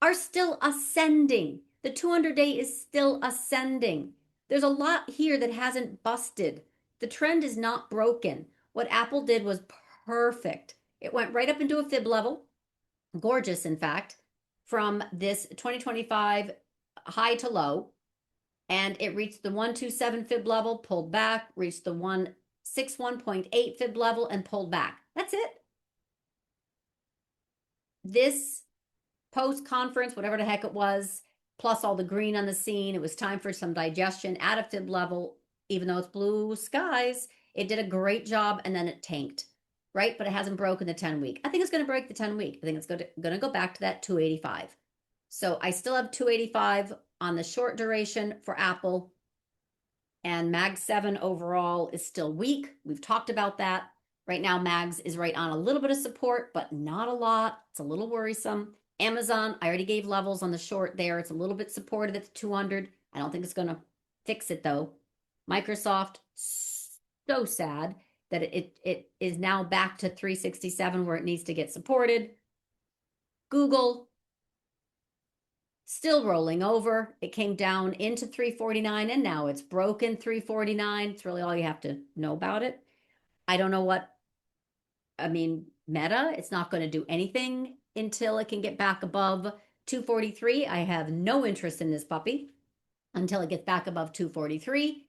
are still ascending. The 200-day is still ascending. There's a lot here that hasn't busted. The trend is not broken. What Apple did was perfect. It went right up into a fib level. Gorgeous, in fact, from this 2025 high to low. And it reached the 127 fib level, pulled back, reached the 161.8 fib level, and pulled back. That's it. This post-conference, whatever the heck it was, plus all the green on the scene, it was time for some digestion at a fib level. Even though it's blue skies, it did a great job, and then it tanked, right? But it hasn't broken the 10-week. I think it's going to break the 10-week. I think it's going to go back to that 285. So I still have 285 on the short duration for Apple, and Mag 7 overall is still weak. We've talked about that. Right now, Mags is right on a little bit of support, but not a lot. It's a little worrisome. Amazon, I already gave levels on the short there. It's a little bit supported at the 200. I don't think it's going to fix it, though. Microsoft, so sad that it is now back to 367 where it needs to get supported. Google, still rolling over. It came down into 349 and now it's broken 349. It's really all you have to know about it. I don't know what, I mean, Meta, it's not going to do anything until it can get back above 243. I have no interest in this puppy until it gets back above 243.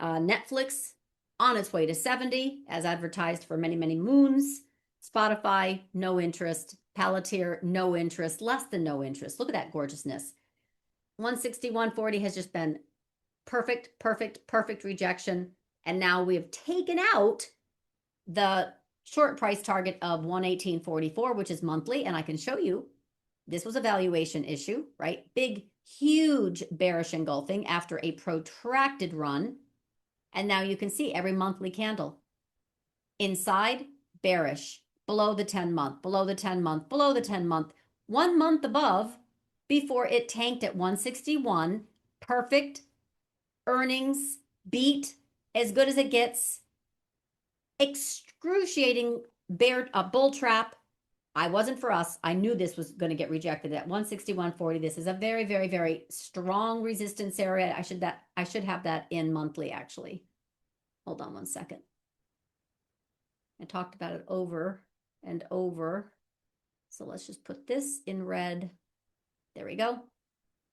Netflix on its way to 70 as advertised for many, many moons. Spotify, no interest. Palantir, no interest, less than no interest. Look at that gorgeousness. 160, 140 has just been perfect, perfect, perfect rejection. And now we have taken out the short price target of 118.44, which is monthly. And I can show you this was a valuation issue, right? Big, huge bearish engulfing after a protracted run. And now you can see every monthly candle. Inside, bearish. Below the 10-month, below the 10-month, below the 10-month, 1 month above before it tanked at 161. Perfect earnings beat, as good as it gets. Excruciating bull trap. I wasn't for us. I knew this was going to get rejected at 161.40. This is a very, very, very strong resistance area. I should have that in monthly, actually. Hold on one second. I talked about it over and over. So let's just put this in red. There we go.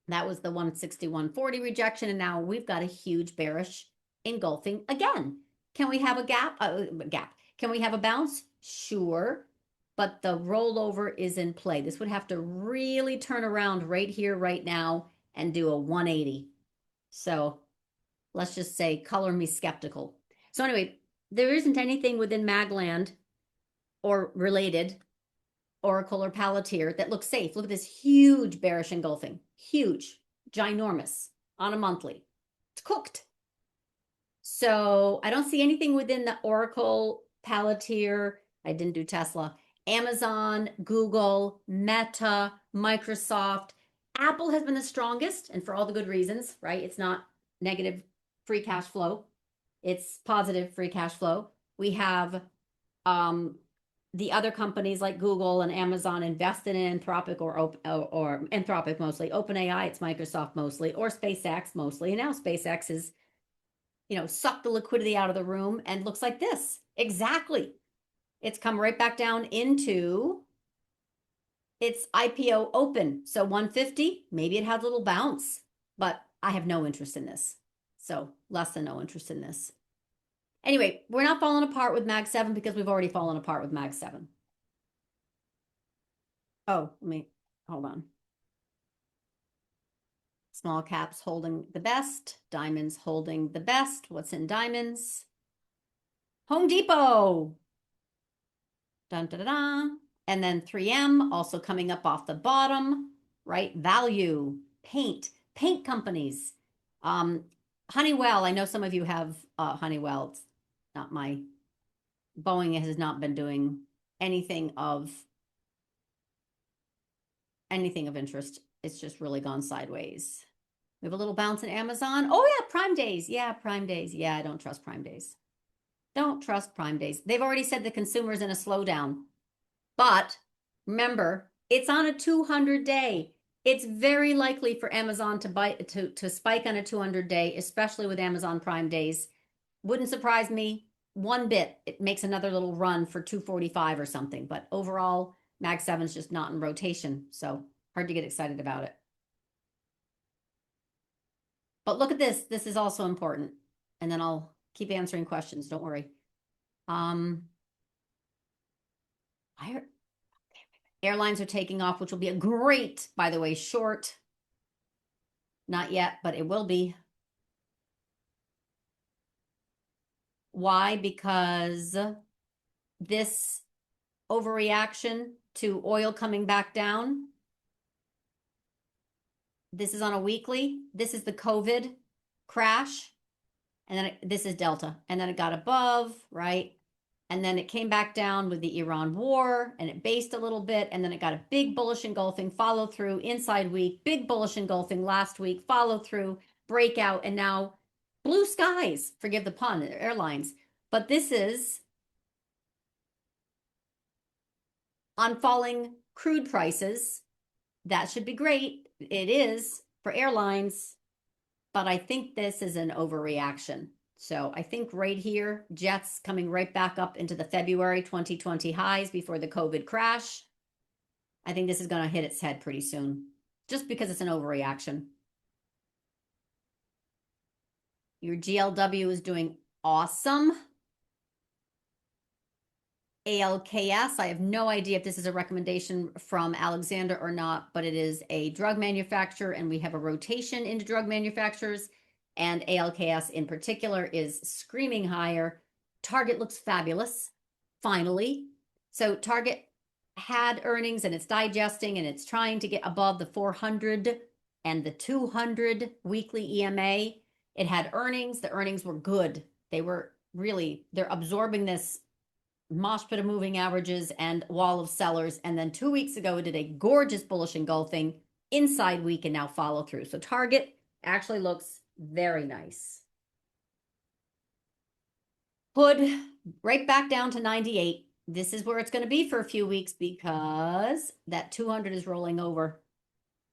That was the 161.40 rejection. And now we've got a huge bearish engulfing again. Can we have a gap? Can we have a bounce? Sure. But the rollover is in play. This would have to really turn around right here, right now, and do a 180. So let's just say color me skeptical. So anyway, there isn't anything within Magland or related, Oracle or Palantir, that looks safe. Look at this huge bearish engulfing. Huge, ginormous on a monthly. It's cooked. So I don't see anything within the Oracle, Palantir. I didn't do Tesla. Amazon, Google, Meta, Microsoft. Apple has been the strongest, and for all the good reasons, right? It's not negative free cash flow. It's positive free cash flow. We have the other companies like Google and Amazon invested in Anthropic or Anthropic mostly. OpenAI, it's Microsoft mostly, or SpaceX mostly. And now SpaceX is suck the liquidity out of the room, and looks like this. Exactly. It's come right back down into its IPO open. So 150, maybe it had a little bounce, but I have no interest in this. So less than no interest in this. Anyway, we're not falling apart with Mag 7 because we've already fallen apart with Mag 7. Oh, hold on. Small caps holding the best, diamonds holding the best. What's in diamonds? Home Depot. Dun, dun, dun, dun. And then 3M also coming up off the bottom, right? Value, paint companies. Honeywell, I know some of you have Honeywell. It's not my, Boeing has not been doing anything of interest. It's just really gone sideways. We have a little bounce in Amazon. Oh yeah, Prime Days. Yeah, Prime Days. Yeah, I don't trust Prime Days. Don't trust Prime Days. They've already said the consumer's in a slowdown. But remember, it's on a 200-day. It's very likely for Amazon to spike on a 200-day, especially with Amazon Prime Days. Wouldn't surprise me one bit. It makes another little run for 245 or something. But overall, Mag 7 is just not in rotation. So hard to get excited about it. But look at this. This is also important. And then I'll keep answering questions. Don't worry. Airlines are taking off, which will be a great, by the way, short. Not yet, but it will be. Why? Because this overreaction to oil coming back down. This is on a weekly. This is the COVID crash. And then this is Delta. And then it got above, right? And then it came back down with the Iran war, and it based a little bit, and then it got a big bullish engulfing, follow through, inside week, big bullish engulfing last week, follow through, breakout, and now blue skies, forgive the pun, airlines. But this is on falling crude prices. That should be great. It is for airlines, but I think this is an overreaction. So I think right here, jets coming right back up into the February 2020 highs before the COVID crash. I think this is going to hit its head pretty soon, just because it's an overreaction. Your GLW is doing awesome. ALKS, I have no idea if this is a recommendation from Alexander or not, but it is a drug manufacturer, and we have a rotation into drug manufacturers. And ALKS in particular is screaming higher. Target looks fabulous, finally. So Target had earnings, and it's digesting, and it's trying to get above the 400 and the 200 weekly EMA. It had earnings. The earnings were good. They're absorbing this mosh pit of moving averages and wall of sellers. And then 2 weeks ago, it did a gorgeous bullish engulfing inside week and now follow through. So Target actually looks very nice. Hood right back down to 98. This is where it's going to be for a few weeks because that 200 is rolling over.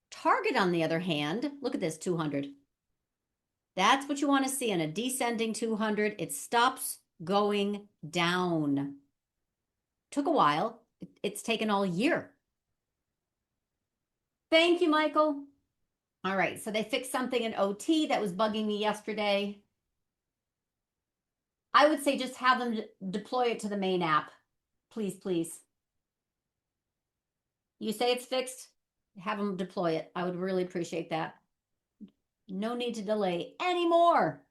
Target, on the other hand, look at this 200. That's what you want to see in a descending 200. It stops going down. Took a while. It's taken all year. Thank you, Michael. All right, so they fixed something in OT that was bugging me yesterday. I would say just have them deploy it to the main app. Please, please. You say it's fixed, have them deploy it. I would really appreciate that. No need to delay anymore.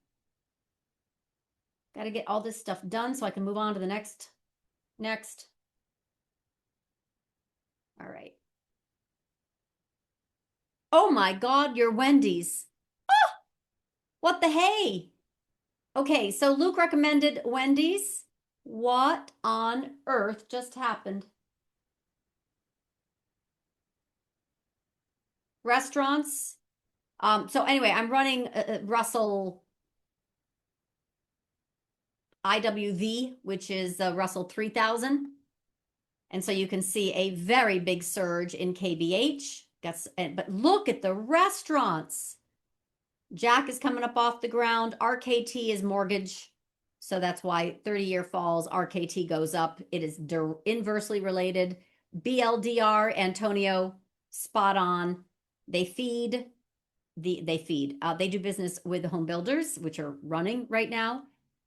Got to get all this stuff done so I can move on to the next. All right. Oh my God, you're Wendy's. Oh, what the hey? Okay, so Luke recommended Wendy's. What on earth just happened? Restaurants. So anyway, I'm running Russell IWV, which is Russell 3000. And so you can see a very big surge in KBH. But look at the restaurants. Jack is coming up off the ground. RKT is mortgage. So that's why 30-year falls, RKT goes up. It is inversely related. BLDR, Antonio, spot on. They feed. They do business with the home builders, which are running right now.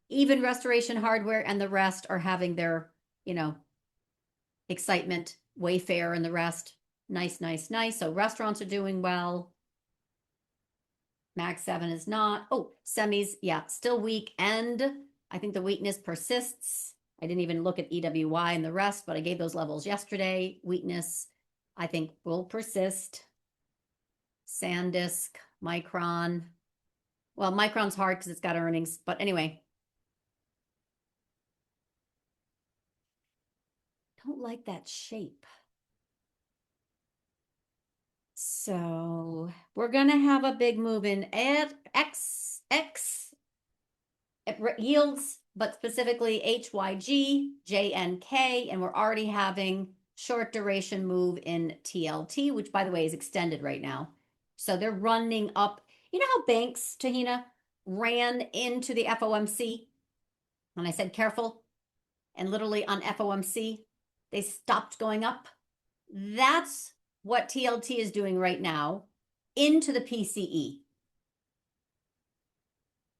Even Restoration Hardware and the rest are having their, excitement. Wayfair and the rest. Nice, nice, nice. So restaurants are doing well. Mag 7 is not. Oh, semis, yeah, still weak. And I think the weakness persists. I didn't even look at EWY and the rest, but I gave those levels yesterday. Weakness, I think, will persist. SanDisk, Micron. Well, Micron's hard because it's got earnings. But anyway. Don't like that shape. So we're going to have a big move in X yields, but specifically HYG, JNK, and we're already having short duration move in TLT, which by the way is extended right now. So they're running up. You know how banks, Tahina, ran into the FOMC? And I said, careful. And literally on FOMC, they stopped going up. That's what TLT is doing right now into the PCE.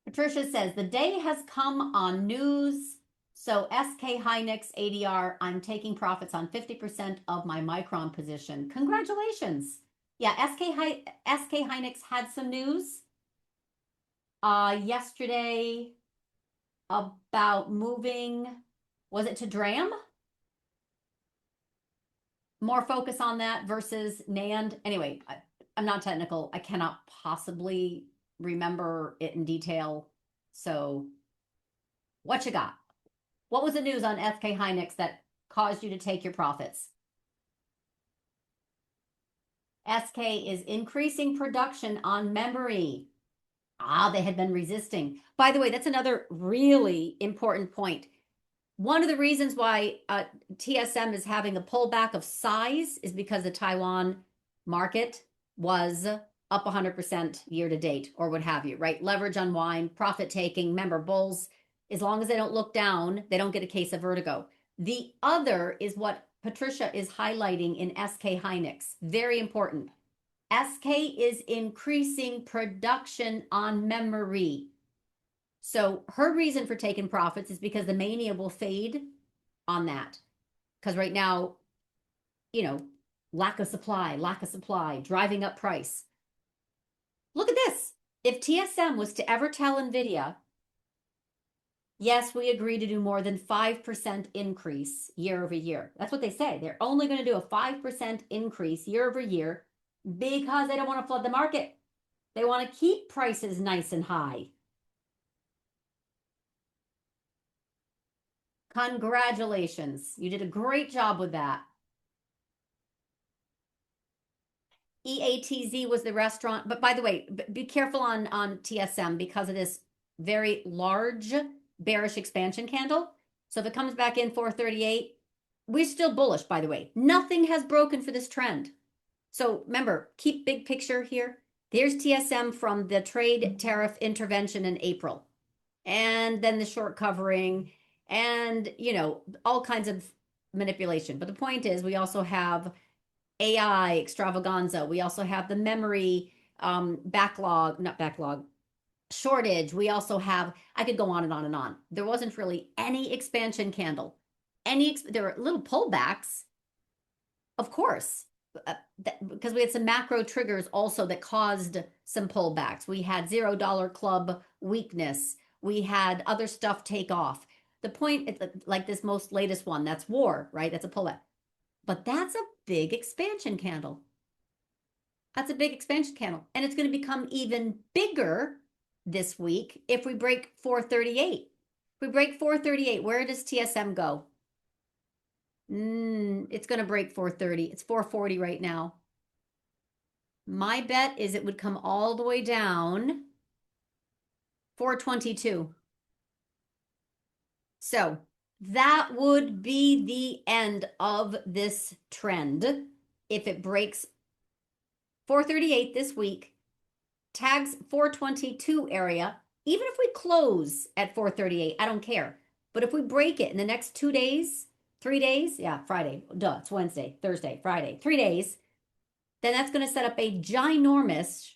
Patricia says, the day has come on news. So SK Hynix ADR, I'm taking profits on 50% of my Micron position. Congratulations. Yeah, SK Hynix had some news yesterday about moving, was it to DRAM? More focus on that versus NAND. Anyway, I'm not technical. I cannot possibly remember it in detail. So what you got? What was the news on SK Hynix that caused you to take your profits? SK is increasing production on memory. They had been resisting. By the way, that's another really important point. One of the reasons why TSM is having a pullback of size is because the Taiwan market was up 100% year to date or what have you, right? Leverage unwind, profit taking, remember bulls, as long as they don't look down, they don't get a case of vertigo. The other is what Patricia is highlighting in SK Hynix. Very important. SK is increasing production on memory. So her reason for taking profits is because the mania will fade on that. Because right now, lack of supply, driving up price. Look at this. If TSM was to ever tell NVIDIA, yes, we agree to do more than 5% increase year over year. That's what they say. They're only going to do a 5% increase year over year because they don't want to flood the market. They want to keep prices nice and high. Congratulations. You did a great job with that. EATZ was the restaurant. But by the way, be careful on TSM because of this very large bearish expansion candle. So if it comes back in 438, we're still bullish, by the way. Nothing has broken for this trend. So remember, keep big picture here. There's TSM from the trade tariff intervention in April. And then the short covering and, all kinds of manipulation. But the point is we also have AI extravaganza. We also have the memory shortage. We also have, I could go on and on and on. There wasn't really any expansion candle. There were little pullbacks, of course, because we had some macro triggers also that caused some pullbacks. We had $0 club weakness. We had other stuff take off. The point, like this most latest one, that's war, right? That's a pullback. But that's a big expansion candle. That's a big expansion candle. And it's going to become even bigger this week if we break 438. If we break 438, where does TSM go? It's going to break 430. It's 440 right now. My bet is it would come all the way down 422. So that would be the end of this trend if it breaks 438 this week. tags 422 area, even if we close at 438, I don't care. But if we break it in the next 2 days, 3 days, yeah, Friday, duh, it's Wednesday, Thursday, Friday, 3 days, then that's going to set up a ginormous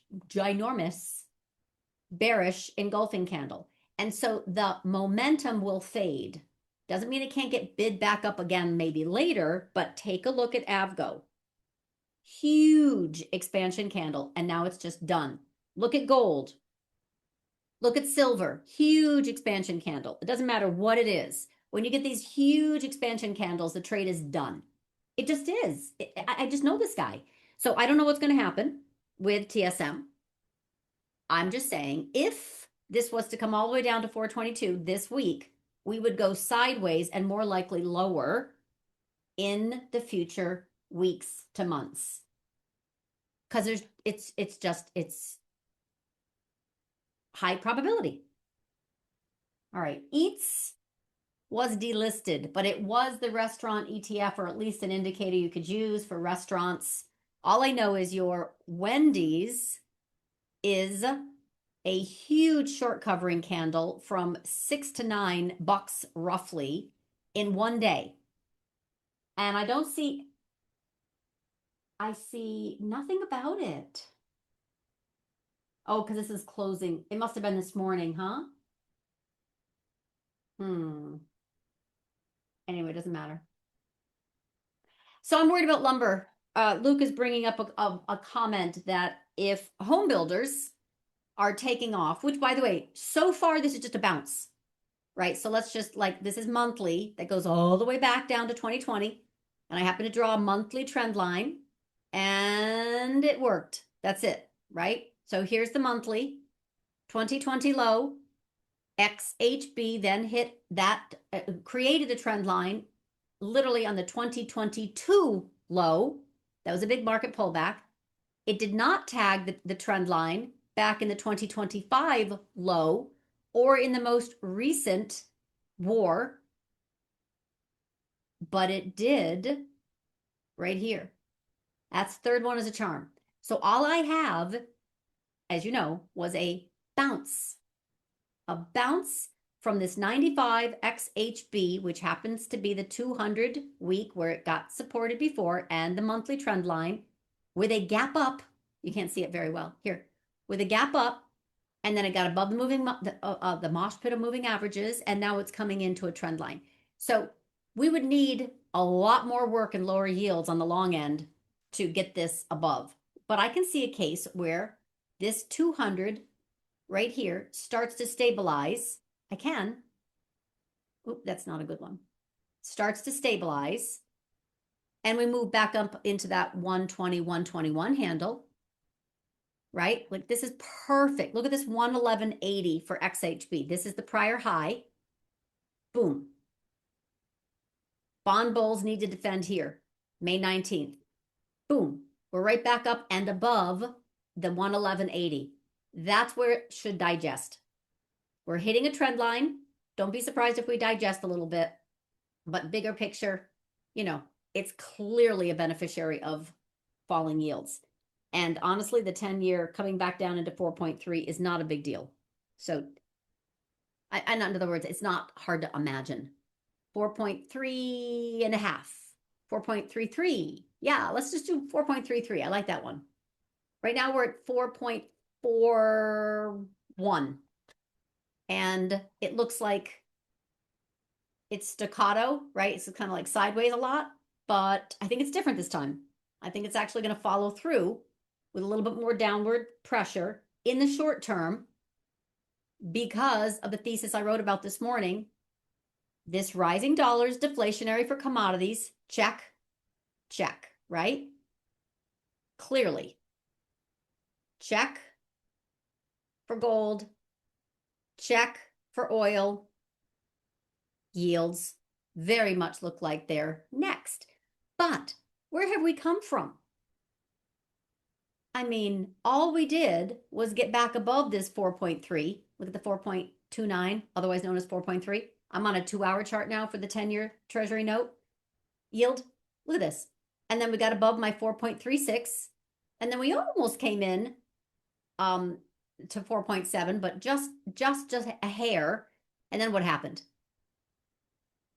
bearish engulfing candle. And so the momentum will fade. Doesn't mean it can't get bid back up again maybe later, but take a look at Avgo. Huge expansion candle, and now it's just done. Look at gold. Look at silver. Huge expansion candle. It doesn't matter what it is. When you get these huge expansion candles, the trade is done. It just is. I just know this guy. So I don't know what's going to happen with TSM. I'm just saying, if this was to come all the way down to 422 this week, we would go sideways and more likely lower in the future weeks to months. Because it's high probability. All right, Eats was delisted, but it was the restaurant ETF, or at least an indicator you could use for restaurants. All I know is your Wendy's is a huge short covering candle from $6 to $9 roughly in one day. And I see nothing about it. Oh, because this is closing. It must have been this morning, huh? Anyway, it doesn't matter. So I'm worried about lumber. Luke is bringing up a comment that if home builders are taking off, which by the way, so far this is just a bounce, right? So let's just this is monthly that goes all the way back down to 2020. And I happen to draw a monthly trend line and it worked. That's it, right? So here's the monthly 2020 low. XHB then hit that, created a trend line literally on the 2022 low. That was a big market pullback. It did not tag the trend line back in the 2025 low or in the most recent war, but it did right here. That's third one as a charm. So all I have, as you know, was a bounce from this 95 XHB, which happens to be the 200 week where it got supported before, and the monthly trend line with a gap up. You can't see it very well here, with a gap up, and then it got above the moving the mosh pit of moving averages, and now it's coming into a trend line. So we would need a lot more work and lower yields on the long end to get this above. But I can see a case where this 200 right here starts to stabilize. I can. Oop, that's not a good one. Starts to stabilize. And we move back up into that 120, 121 handle, right? Like this is perfect. Look at this 111.80 for XHB. This is the prior high. Boom. Bond bulls need to defend here, May 19th. Boom. We're right back up and above the 111.80. That's where it should digest. We're hitting a trend line. Don't be surprised if we digest a little bit. But bigger picture, it's clearly a beneficiary of falling yields. And honestly, the 10-year coming back down into 4.3 is not a big deal. So, in other words, it's not hard to imagine. 4.3 and a half, 4.33. Yeah, let's just do 4.33. I like that one. Right now we're at 4.41. And it looks like it's staccato, right? It's kind of like sideways a lot, but I think it's different this time. I think it's actually going to follow through with a little bit more downward pressure in the short term because of the thesis I wrote about this morning. This rising dollar is deflationary for commodities. Check, check, right? Clearly. Check for gold. Check for oil. Yields very much look like they're next. But where have we come from? I mean, all we did was get back above this 4.3. Look at the 4.29, otherwise known as 4.3. I'm on a 2-hour chart now for the 10-year Treasury note yield. Look at this. And then we got above my 4.36. And then we almost came in to 4.7, but just a hair. And then what happened?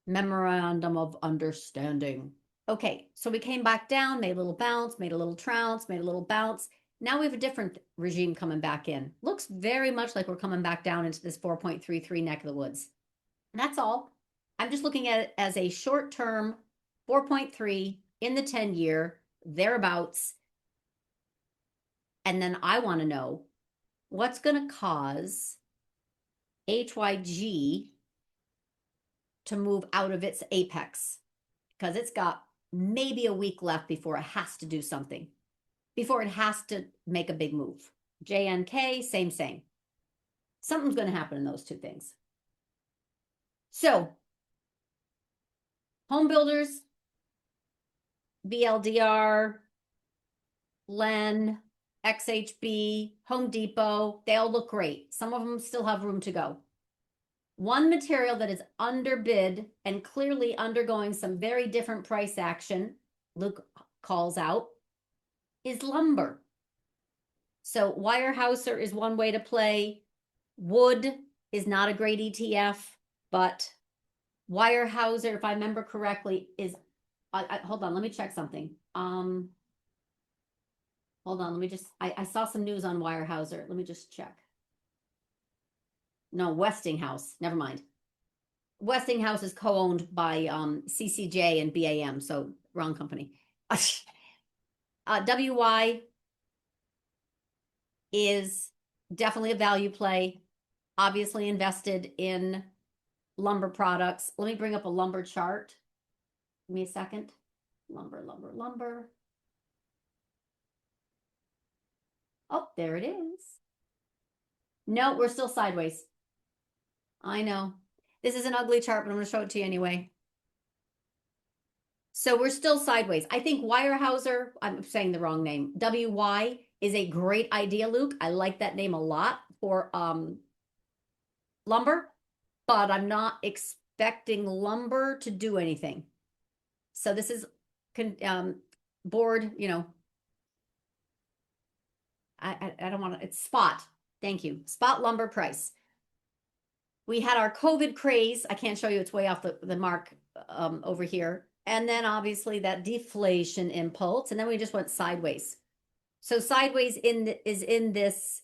Memorandum of understanding. Okay, so we came back down, made a little bounce, made a little trounce, made a little bounce. Now we have a different regime coming back in. Looks very much like we're coming back down into this 4.33 neck of the woods. And that's all. I'm just looking at it as a short-term 4.3 in the 10-year, thereabouts. And then I want to know what's going to cause HYG to move out of its apex, because it's got maybe a week left before it has to do something, before it has to make a big move. JNK, same. Something's going to happen in those two things. So, home builders, BLDR, Len, XHB, Home Depot, they all look great. Some of them still have room to go. One material that is underbid and clearly undergoing some very different price action, Luke calls out, is lumber. So Weyerhaeuser is one way to play. Wood is not a great ETF, but Weyerhaeuser, if I remember correctly, is, hold on, let me check something. Hold on, let me just, I saw some news on Weyerhaeuser. Let me just check. No, Westinghouse, never mind. Westinghouse is co-owned by CCJ and BAM, so wrong company. WY is definitely a value play, obviously invested in lumber products. Let me bring up a lumber chart. Give me a second. Lumber. Oh, there it is. No, we're still sideways. I know. This is an ugly chart, but I'm going to show it to you anyway. So we're still sideways. I think Weyerhaeuser, I'm saying the wrong name, WY is a great idea, Luke. I like that name a lot for lumber, but I'm not expecting lumber to do anything. So this is board, you know, I don't want to, it's spot. Thank you. Spot lumber price. We had our COVID craze. I can't show you, it's way off the mark over here. And then obviously that deflation impulse. And then we just went sideways. So sideways is in this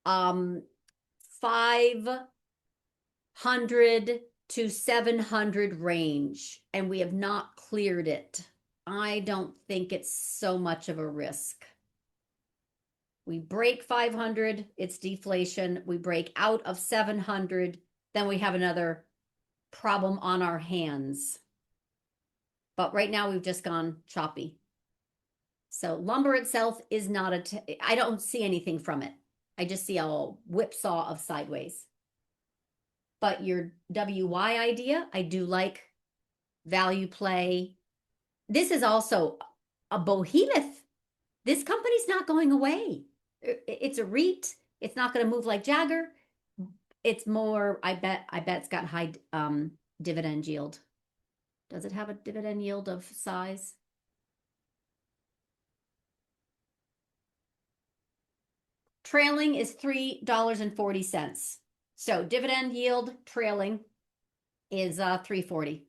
500 to 700 range. And we have not cleared it. I don't think it's so much of a risk. We break 500, it's deflation. We break out of 700, then we have another problem on our hands. But right now we've just gone choppy. So lumber itself is not I don't see anything from it. I just see a whipsaw of sideways. But your WY idea, I do like value play. This is also a behemoth. This company's not going away. It's a REIT. It's not going to move like Jagger. It's more, I bet it's got high dividend yield. Does it have a dividend yield of size? Trailing is $3.40. So dividend yield trailing is $3.40.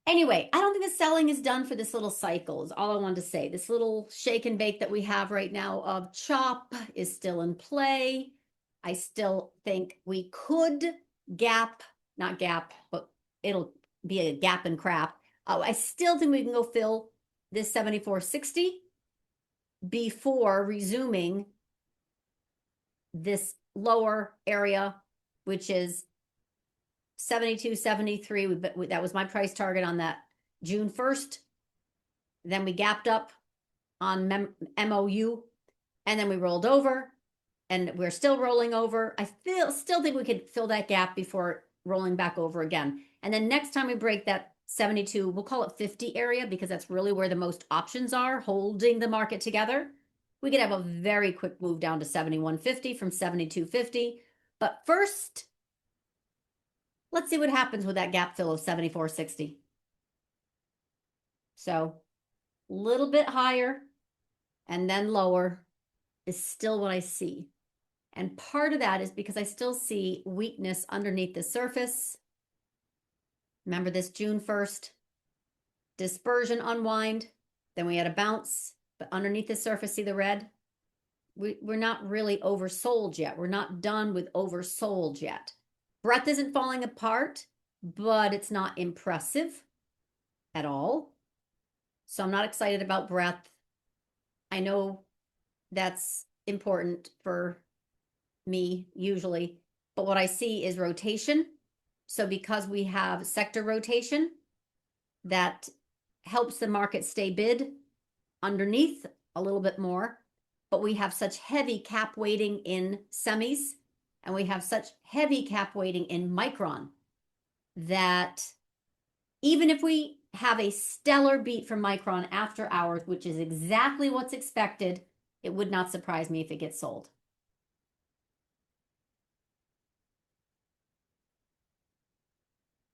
Anyway, I don't think the selling is done for this little cycle, is all I wanted to say. This little shake and bake that we have right now of chop is still in play. I still think we could not gap, but it'll be a gap and crap. I still think we can go fill this 74.60 before resuming this lower area, which is 72.73. That was my price target on that June 1st. Then we gapped up on MOU, and then we rolled over, and we're still rolling over. I still think we could fill that gap before rolling back over again. And then next time we break that 72, we'll call it 50 area, because that's really where the most options are holding the market together. We could have a very quick move down to 71.50 from 72.50. But first, let's see what happens with that gap fill of 74.60. So a little bit higher and then lower is still what I see. And part of that is because I still see weakness underneath the surface. Remember this June 1st dispersion unwind, then we had a bounce, but underneath the surface, see the red? We're not really oversold yet. We're not done with oversold yet. Breadth isn't falling apart, but it's not impressive at all. So I'm not excited about breadth. I know that's important for me usually, but what I see is rotation. So because we have sector rotation, that helps the market stay bid underneath a little bit more, but we have such heavy cap weighting in semis, and we have such heavy cap weighting in micron that even if we have a stellar beat from micron after hours, which is exactly what's expected, it would not surprise me if it gets sold.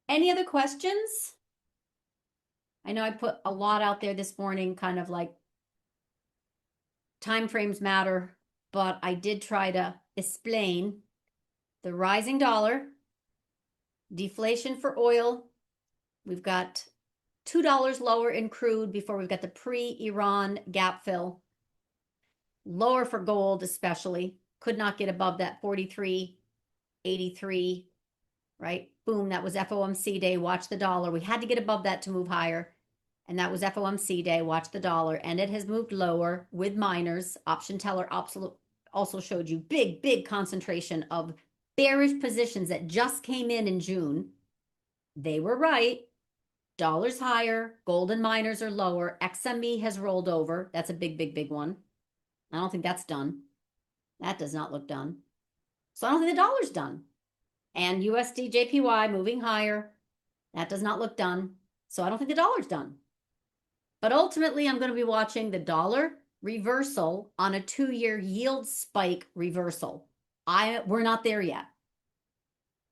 Any other questions? I know I put a lot out there this morning, kind of like time frames matter, but I did try to explain the rising dollar, deflation for oil. We've got $2 lower in crude before we've got the pre-Iran gap fill. Lower for gold, especially. Could not get above that 43.83, right? Boom, that was FOMC day. Watch the dollar. We had to get above that to move higher. And that was FOMC day. Watch the dollar. And it has moved lower with miners. Option teller also showed you big concentration of bearish positions that just came in June. They were right. Dollar's higher. Gold and miners are lower. XME has rolled over. That's a big one. I don't think that's done. That does not look done. So I don't think the dollar's done. And USD JPY moving higher. That does not look done. So I don't think the dollar's done. But ultimately, I'm going to be watching the dollar reversal on a 2-year yield spike reversal. We're not there yet.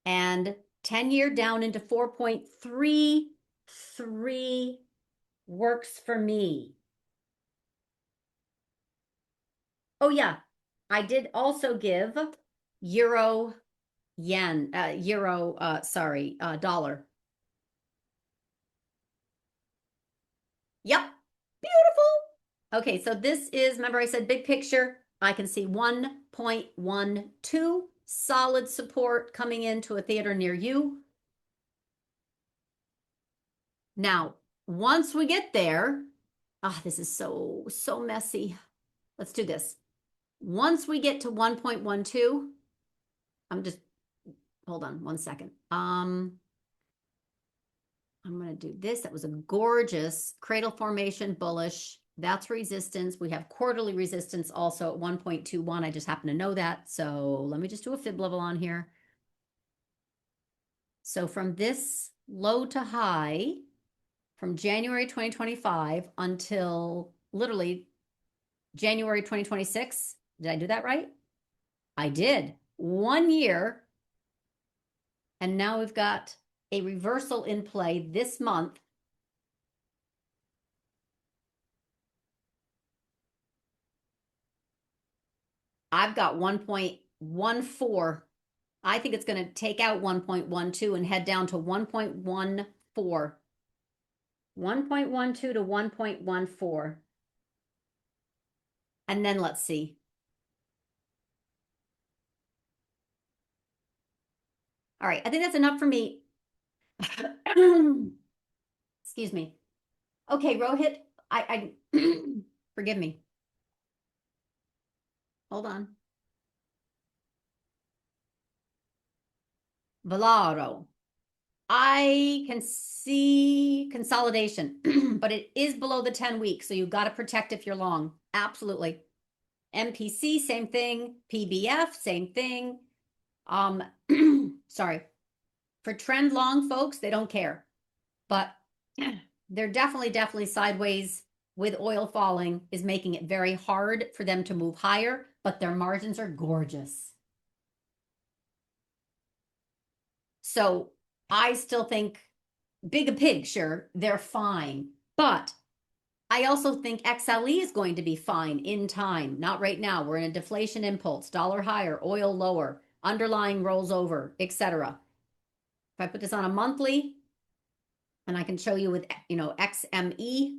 And 10-year down into 4.33 works for me. Oh yeah, I did also give dollar. Yep, beautiful. Okay, so this is, remember I said big picture. I can see 1.12 solid support coming into a theater near you. Now, once we get there, this is so messy. Let's do this. Once we get to 1.12, hold on one second. I'm going to do this. That was a gorgeous cradle formation bullish. That's resistance. We have quarterly resistance also at 1.21. I just happen to know that. So let me just do a fib level on here. So from this low to high, from January 2025 until literally January 2026, did I do that right? I did. 1 year. And now we've got a reversal in play this month. I've got 1.14. I think it's going to take out 1.12 and head down to 1.14. 1.12 to 1.14. And then let's see. All right, I think that's enough for me. Excuse me. Okay, Rohit, I forgive me. Hold on. Valaro. I can see consolidation, but it is below the 10 weeks, so you've got to protect if you're long. Absolutely. MPC, same thing. PBF, same thing. Sorry. For trend long folks, they don't care. But they're definitely sideways with oil falling is making it very hard for them to move higher, but their margins are gorgeous. So I still think big a pig, sure, they're fine. But I also think XLE is going to be fine in time, not right now. We're in a deflation impulse, dollar higher, oil lower, underlying rolls over, etc. If I put this on a monthly, and I can show you with, XME,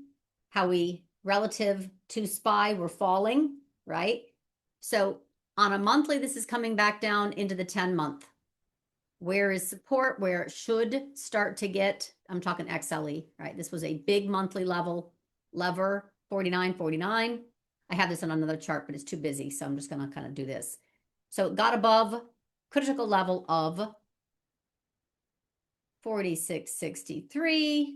how we relative to SPY were falling, right? So on a monthly, this is coming back down into the 10-month. Where is support? Where it should start to get, I'm talking XLE, right? This was a big monthly lever, 49.49. I have this on another chart, but it's too busy, so I'm just going to kind of do this. So it got above critical level of 46.63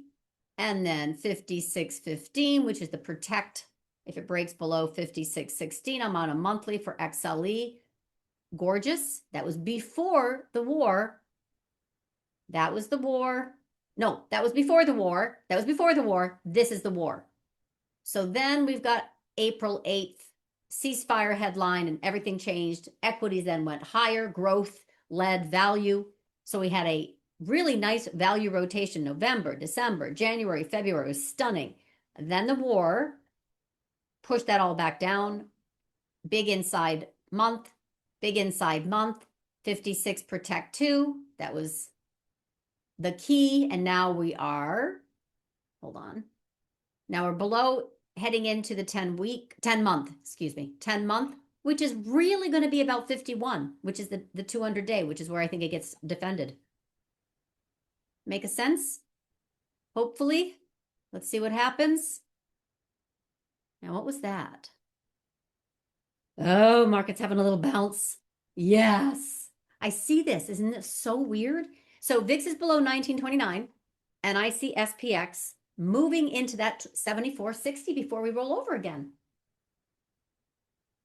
and then 56.15, which is the protect. If it breaks below 56.16, I'm on a monthly for XLE. Gorgeous. That was before the war. That was the war. No, that was before the war. That was before the war. This is the war. So then we've got April 8th, ceasefire headline, and everything changed. Equities then went higher, growth led value. So we had a really nice value rotation. November, December, January, February was stunning. And then the war pushed that all back down. Big inside month, 56 protect 2. That was the key. And now we are, hold on. Now we're below, heading into the 10 month, which is really going to be about 51, which is the 200-day, which is where I think it gets defended. Make a sense? Hopefully. Let's see what happens. Now, what was that? Oh, market's having a little bounce. Yes. I see this. Isn't it so weird? So VIX is below 1929, and I see SPX moving into that 74.60 before we roll over again.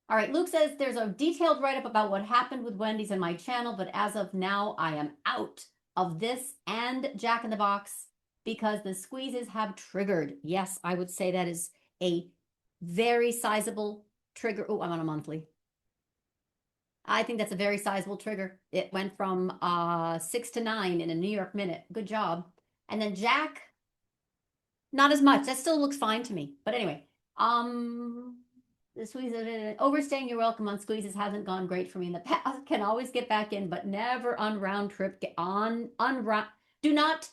All right, Luke says there's a detailed write-up about what happened with Wendy's in my channel, but as of now, I am out of this and Jack in the Box because the squeezes have triggered. Yes, I would say that is a very sizable trigger. Oh, I'm on a monthly. I think that's a very sizable trigger. It went from 6 to 9 in a New York minute. Good job. And then Jack, not as much. That still looks fine to me. But anyway, the squeeze, overstaying your welcome on squeezes hasn't gone great for me in the past. Can always get back in, but never on round trip. Do not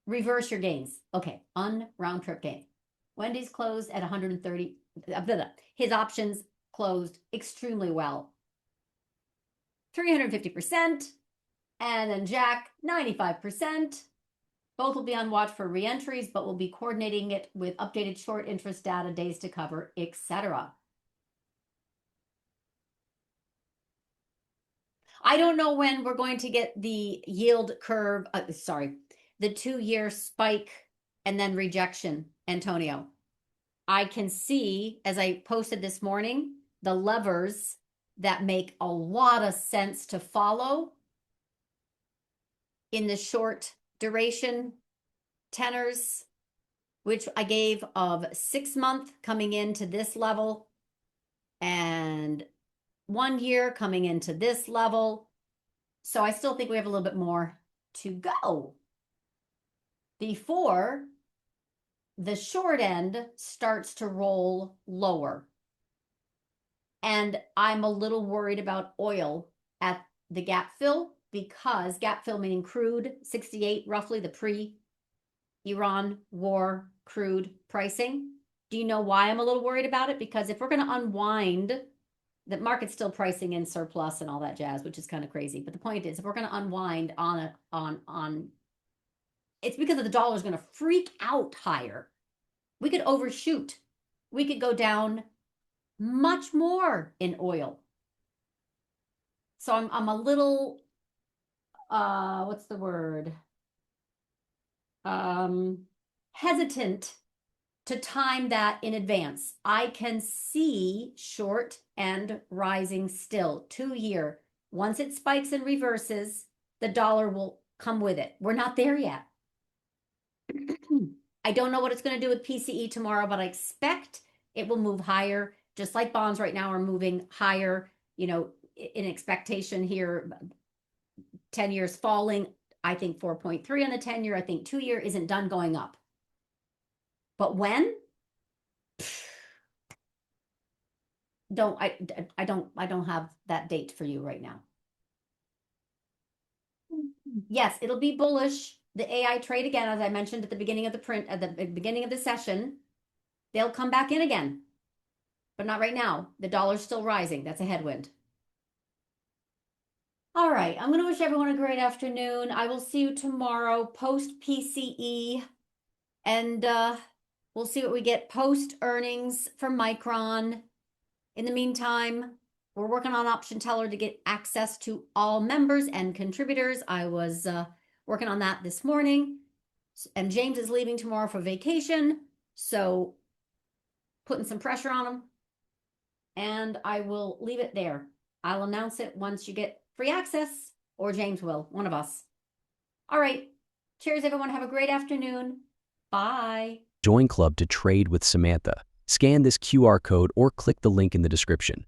reverse your gains. Okay, on round trip gains. Wendy's closed at 130. His options closed extremely well. 350%. And then Jack, 95%. Both will be on watch for re-entries, but we'll be coordinating it with updated short interest data, days to cover, etc. I don't know when we're going to get the yield curve, the 2-year spike and then rejection, Antonio. I can see, as I posted this morning, the levers that make a lot of sense to follow in the short duration tenors, which I gave of 6 month coming into this level and 1 year coming into this level. So I still think we have a little bit more to go before the short end starts to roll lower. And I'm a little worried about oil at the gap fill, because gap fill meaning crude, 68 roughly, the pre-Iran war crude pricing. Do you know why I'm a little worried about it? Because if we're going to unwind, the market's still pricing in surplus and all that jazz, which is kind of crazy. But the point is, if we're going to unwind on it's because the dollar is going to freak out higher. We could overshoot. We could go down much more in oil. So I'm a little, what's the word? Hesitant to time that in advance. I can see short and rising still, 2 year. Once it spikes and reverses, the dollar will come with it. We're not there yet. I don't know what it's going to do with PCE tomorrow, but I expect it will move higher, just like bonds right now are moving higher, in expectation here. 10 years falling, I think 4.3 on the 10 year. I think 2 year isn't done going up. But when? I don't have that date for you right now. Yes, it'll be bullish. The AI trade again, as I mentioned at the beginning of the beginning of the session, they'll come back in again, but not right now. The dollar's still rising. That's a headwind. All right, I'm going to wish everyone a great afternoon. I will see you tomorrow post PCE, and we'll see what we get post earnings for Micron. In the meantime, we're working on Option Teller to get access to all members and contributors. I was working on that this morning, and James is leaving tomorrow for vacation, so putting some pressure on him, and I will leave it there. I'll announce it once you get free access, or James will, one of us. All right. Cheers, everyone. Have a great afternoon. Bye. Join Club to trade with Samantha. Scan this QR code or click the link in the description.